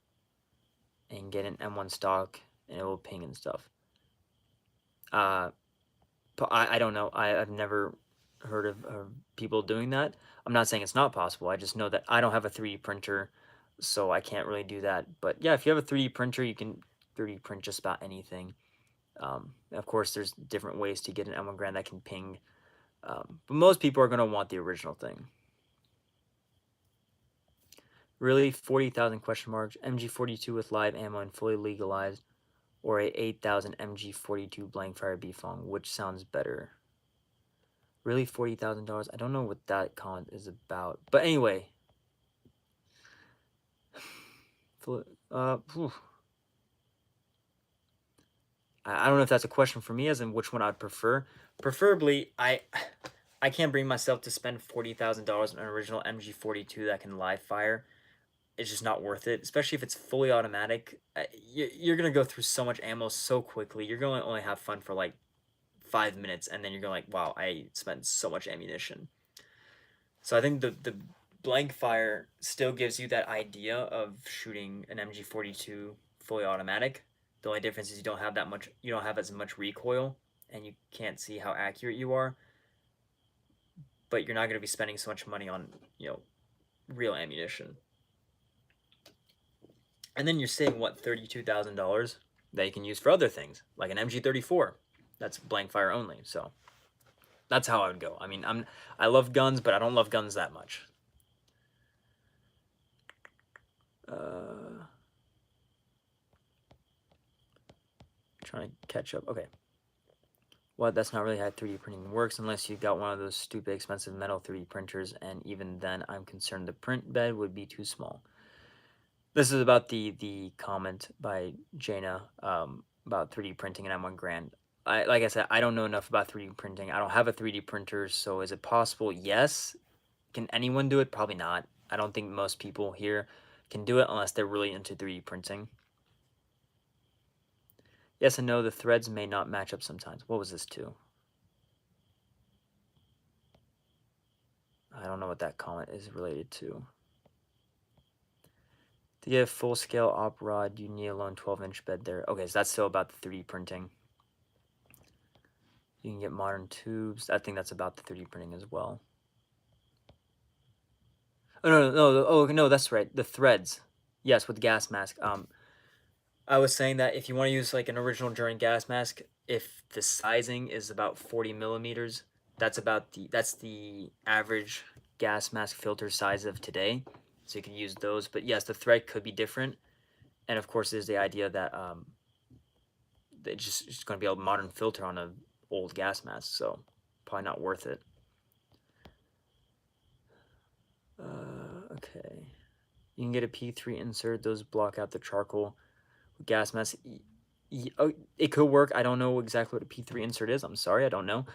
and get an M1 stock, and it will ping and stuff. I don't know. I've never heard of people doing that. I'm not saying it's not possible. I just know that I don't have a 3D printer, so I can't really do that. But yeah, if you have a 3D printer, you can 3D print just about anything. Of course, there's different ways to get an M1 Garand that can ping, but most people are going to want the original thing. Really, 40,000 question marks, MG42 with live ammo and fully legalized, or a 8,000 MG42 blank fire BFONG, which sounds better? Really, $40,000? I don't know what that comment is about. But anyway. I don't know if that's a question for me, as in which one I'd prefer. Preferably, I can't bring myself to spend $40,000 on an original MG42 that can live fire. It's just not worth it, especially if it's fully automatic. You're going to go through so much ammo so quickly. You're going to only have fun for like 5 minutes, and then you're going like, wow, I spent so much ammunition. So I think the blank fire still gives you that idea of shooting an MG42 fully automatic. The only difference is you don't have as much recoil, and you can't see how accurate you are. But you're not going to be spending so much money on, real ammunition. And then you're saving what, $32,000 that you can use for other things, like an MG34. That's blank fire only. So that's how I would go. I mean, I love guns, but I don't love guns that much. Trying to catch up. Okay. Well, that's not really how 3D printing works unless you got one of those stupid expensive metal 3D printers, and even then I'm concerned the print bed would be too small. This is about the comment by Jaina about 3D printing and M1 Garand. Like I said, I don't know enough about 3D printing. I don't have a 3D printer, so is it possible? Yes. Can anyone do it? Probably not. I don't think most people here can do it unless they're really into 3D printing. Yes and no, the threads may not match up sometimes. What was this to? I don't know what that comment is related to. To get a full-scale op rod, you need a lone 12-inch bed there. Okay, so that's still about the 3D printing. You can get modern tubes. I think that's about the 3D printing as well. Oh, no. Oh, no, that's right. The threads. Yes, with the gas mask. I was saying that if you want to use like an original German gas mask, if the sizing is about 40 millimeters, that's the average gas mask filter size of today. So you can use those. But yes, the thread could be different. And of course, there's the idea that it's just going to be a modern filter on an old gas mask, so probably not worth it. Okay. You can get a P3 insert. Those block out the charcoal gas mask. It could work. I don't know exactly what a P3 insert is. I'm sorry, I don't know.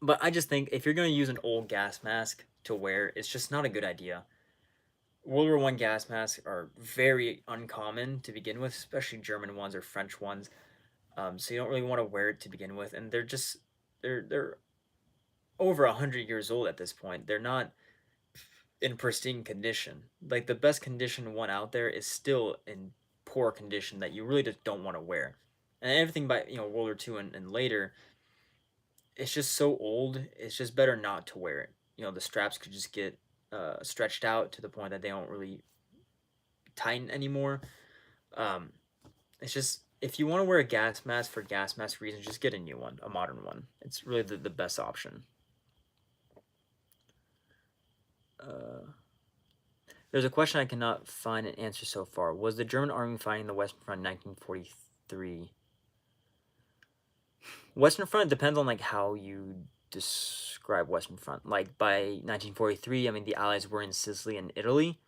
But I just think if you're going to use an old gas mask to wear, it's just not a good idea. World War I gas masks are very uncommon to begin with, especially German ones or French ones. So you don't really want to wear it to begin with, and they're over 100 years old at this point. They're not in pristine condition. Like the best condition one out there is still in poor condition that you really just don't want to wear. And everything by World War II and later, it's just so old. It's just better not to wear it. The straps could just get stretched out to the point that they don't really tighten anymore. It's just, if you want to wear a gas mask for gas mask reasons, just get a new one, a modern one. It's really the best option. There's a question I cannot find an answer so far. Was the German army fighting the Western Front in 1943? Western Front depends on like how you describe Western Front. Like by 1943, I mean the Allies were in Sicily and Italy.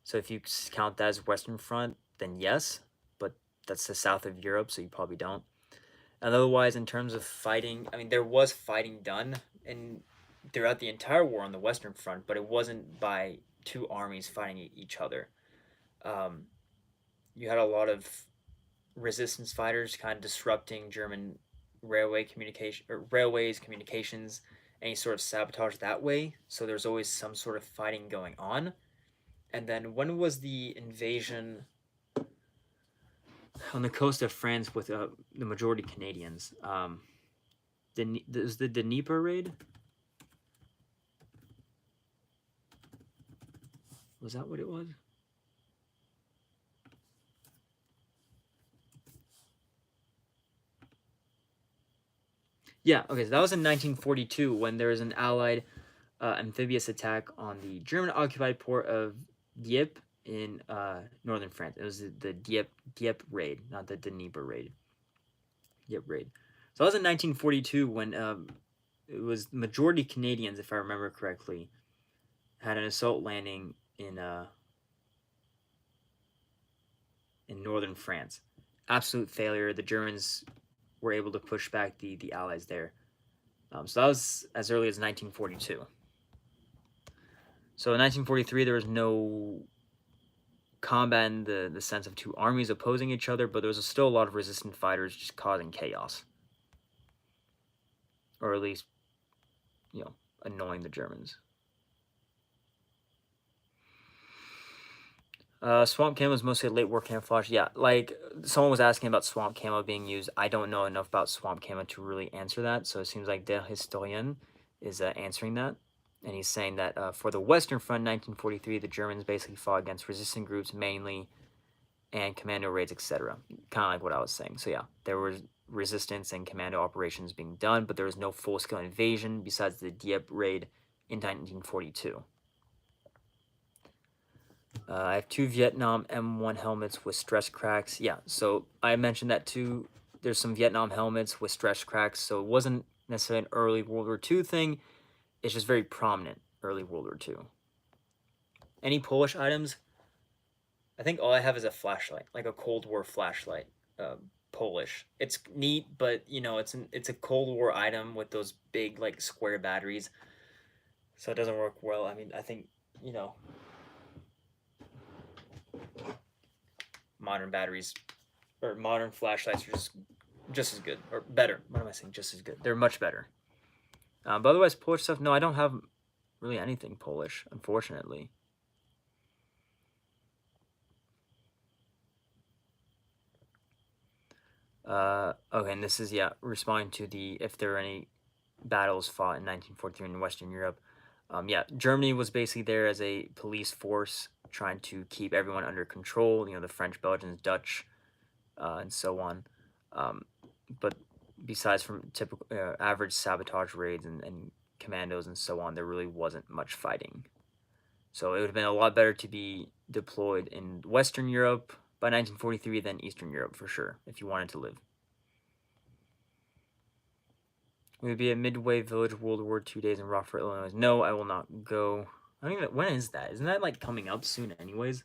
So if you count that as Western Front, then yes. But that's the south of Europe, so you probably don't. And otherwise, in terms of fighting, I mean there was fighting done in throughout the entire war on the Western Front, but it wasn't by two armies fighting each other. Um, you had a lot of resistance fighters kind of disrupting German railways communications, any sort of sabotage that way. So there's always some sort of fighting going on. And then when was the invasion on the coast of France with the majority Canadians? The Dnieper raid? Was that what it was? Yeah, okay, so that was in 1942 when there was an Allied amphibious attack on the German-occupied port of Dieppe in northern France. It was the Dieppe raid, not the Dnieper raid. Dieppe raid. So that was in 1942 when it was majority Canadians, if I remember correctly, had an assault landing in northern France. Absolute failure. The Germans were able to push back the Allies there. So that was as early as 1942. So in 1943, there was no combat in the sense of two armies opposing each other, but there was still a lot of resistant fighters just causing chaos. Or at least, annoying the Germans. Swamp camo is mostly a late war camouflage. Yeah, like someone was asking about swamp camo being used. I don't know enough about swamp camo to really answer that. So it seems like Der Historien is answering that. And he's saying that for the Western Front, 1943, the Germans basically fought against resistant groups mainly and commando raids, etc. Kind of like what I was saying. So yeah, there was resistance and commando operations being done, but there was no full-scale invasion besides the Dieppe raid in 1942. I have two Vietnam M1 helmets with stress cracks. Yeah, so I mentioned that too. There's some Vietnam helmets with stress cracks, so it wasn't necessarily an early World War II thing. It's just very prominent early World War II. Any Polish items? I think all I have is a flashlight, like a Cold War flashlight. Polish. It's neat, but it's a Cold War item with those big like square batteries, so it doesn't work well. I mean, I think modern batteries or modern flashlights are just as good or better. What am I saying? Just as good. They're much better. But otherwise, Polish stuff. No, I don't have really anything Polish, unfortunately. Okay, and this is responding to the if there are any battles fought in 1943 in Western Europe. Germany was basically there as a police force trying to keep everyone under control. The French, Belgians, Dutch, and so on. But besides from typical average sabotage raids and commandos and so on, there really wasn't much fighting. So it would have been a lot better to be deployed in Western Europe by 1943 than Eastern Europe for sure, if you wanted to live. It would be a Midway Village World War II days in Rockford, Illinois. No, I will not go. I don't even. When is that? Isn't that like coming up soon, anyways?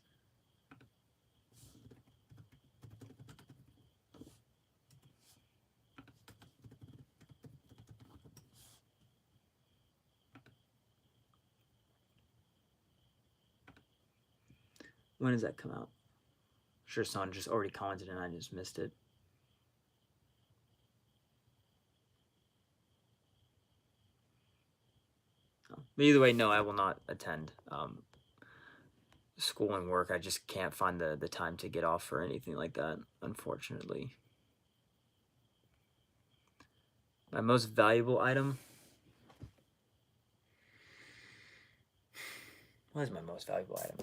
When does that come out? Sure, Son just already commented and I just missed it. But either way, no, I will not attend school and work. I just can't find the time to get off for anything like that, unfortunately. My most valuable item? What is my most valuable item?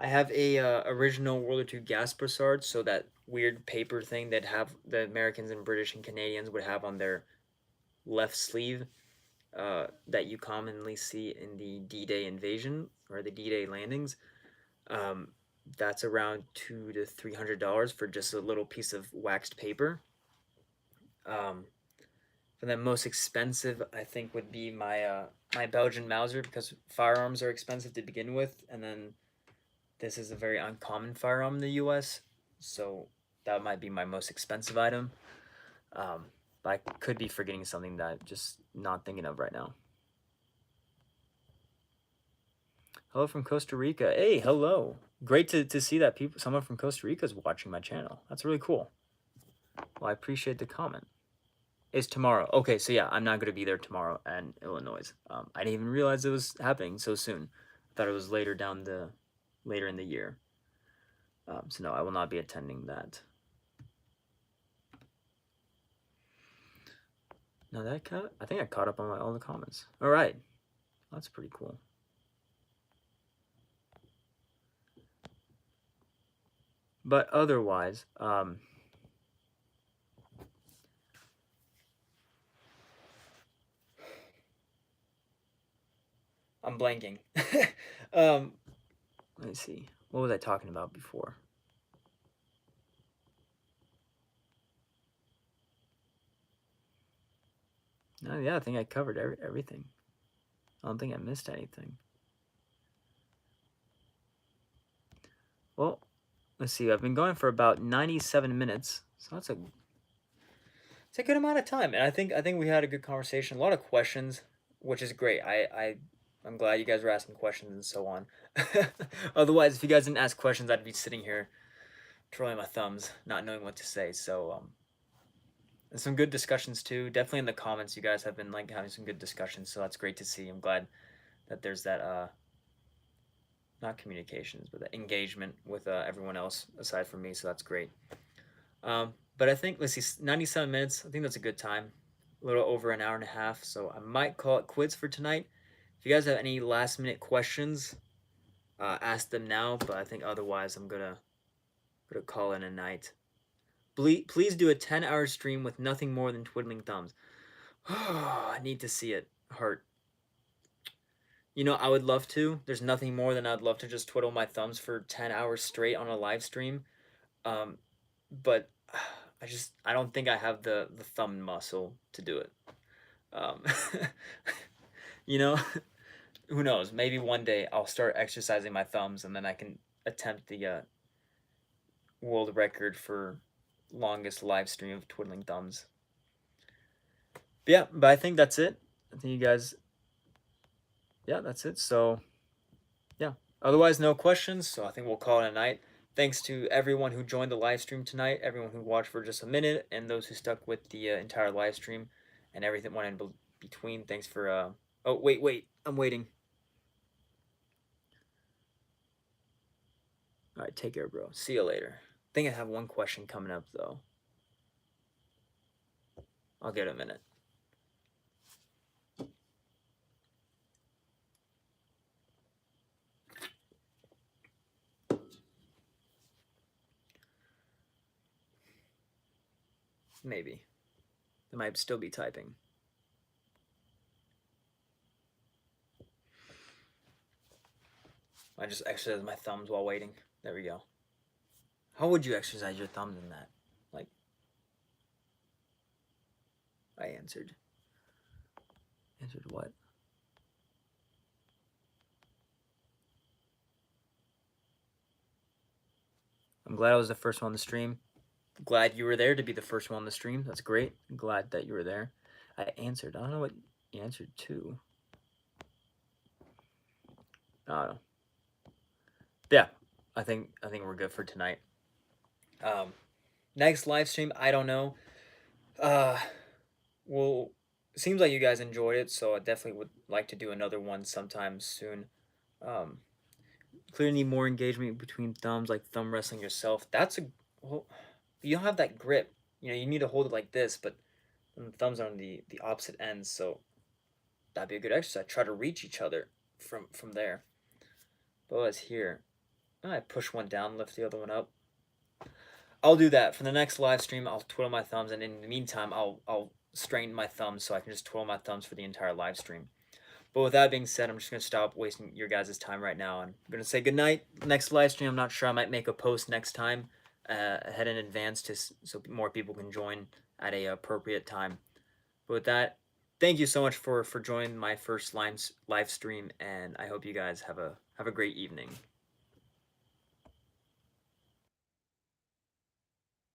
I have a original World War II gas brassard, so that weird paper thing that have the Americans and British and Canadians would have on their left sleeve that you commonly see in the D-Day invasion or the D-Day landings. That's around $200 to $300 for just a little piece of waxed paper. For the most expensive, I think would be my my Belgian Mauser because firearms are expensive to begin with, and then this is a very uncommon firearm in the U.S. So that might be my most expensive item. But I could be forgetting something that I'm just not thinking of right now. Hello from Costa Rica. Hey, hello. Great to see that someone from Costa Rica is watching my channel. That's really cool. Well, I appreciate the comment. It's tomorrow. Okay, so yeah, I'm not going to be there tomorrow in Illinois. I didn't even realize it was happening so soon. I thought it was later in the year. So no, I will not be attending that. No, I think I caught up on all the comments. All right, that's pretty cool. But otherwise, I'm blanking. Let me see. What was I talking about before? No, yeah, I think I covered everything. I don't think I missed anything. Well, let's see. I've been going for about 97 minutes, so it's a good amount of time, and I think we had a good conversation. A lot of questions, which is great. I'm glad you guys were asking questions and so on. Otherwise, if you guys didn't ask questions, I'd be sitting here twirling my thumbs, not knowing what to say. So, and some good discussions too. Definitely in the comments, you guys have been like having some good discussions, so that's great to see. I'm glad that there's that not communications, but the engagement with everyone else aside from me. So that's great. But I think, let's see, 97 minutes. I think that's a good time. A little over an hour and a half. So I might call it quits for tonight. If you guys have any last minute questions, ask them now. But I think otherwise, I'm gonna call it a night. Please do a 10-hour stream with nothing more than twiddling thumbs. I need to see it hurt. You know, I would love to. There's nothing more than I'd love to just twiddle my thumbs for 10 hours straight on a live stream. But I don't think I have the thumb muscle to do it. You know, who knows? Maybe one day I'll start exercising my thumbs and then I can attempt the world record for longest live stream of twiddling thumbs. But yeah, but I think that's it. I think you guys, yeah, that's it. So yeah, otherwise no questions. So I think we'll call it a night. Thanks to everyone who joined the live stream tonight, everyone who watched for just a minute, and those who stuck with the entire live stream and everything went in between. Thanks for oh wait, I'm waiting. All right, take care, bro. See you later. I think I have one question coming up though. I'll give it a minute. Maybe. They might still be typing. I just exercise my thumbs while waiting. There we go. How would you exercise your thumbs in that? Like, I answered. Answered what? I'm glad I was the first one on the stream. Glad you were there to be the first one on the stream. That's great. I'm glad that you were there. I answered. I don't know what you answered to. I don't know. Yeah, I think we're good for tonight. Next live stream, I don't know. Well, it seems like you guys enjoyed it, so I definitely would like to do another one sometime soon. Clearly need more engagement between thumbs, like thumb wrestling yourself. Well, you don't have that grip. You know, you need to hold it like this, but the thumbs are on the opposite ends, so that'd be a good exercise. Try to reach each other from there. But as here, I push one down, lift the other one up. I'll do that for the next live stream. I'll twiddle my thumbs, and in the meantime, I'll straighten my thumbs so I can just twiddle my thumbs for the entire live stream. But with that being said, I'm just going to stop wasting your guys' time right now. And I'm going to say goodnight. Next live stream, I'm not sure. I might make a post next time ahead in advance so more people can join at a appropriate time. But with that, thank you so much for joining my first live stream, and I hope you guys have a great evening.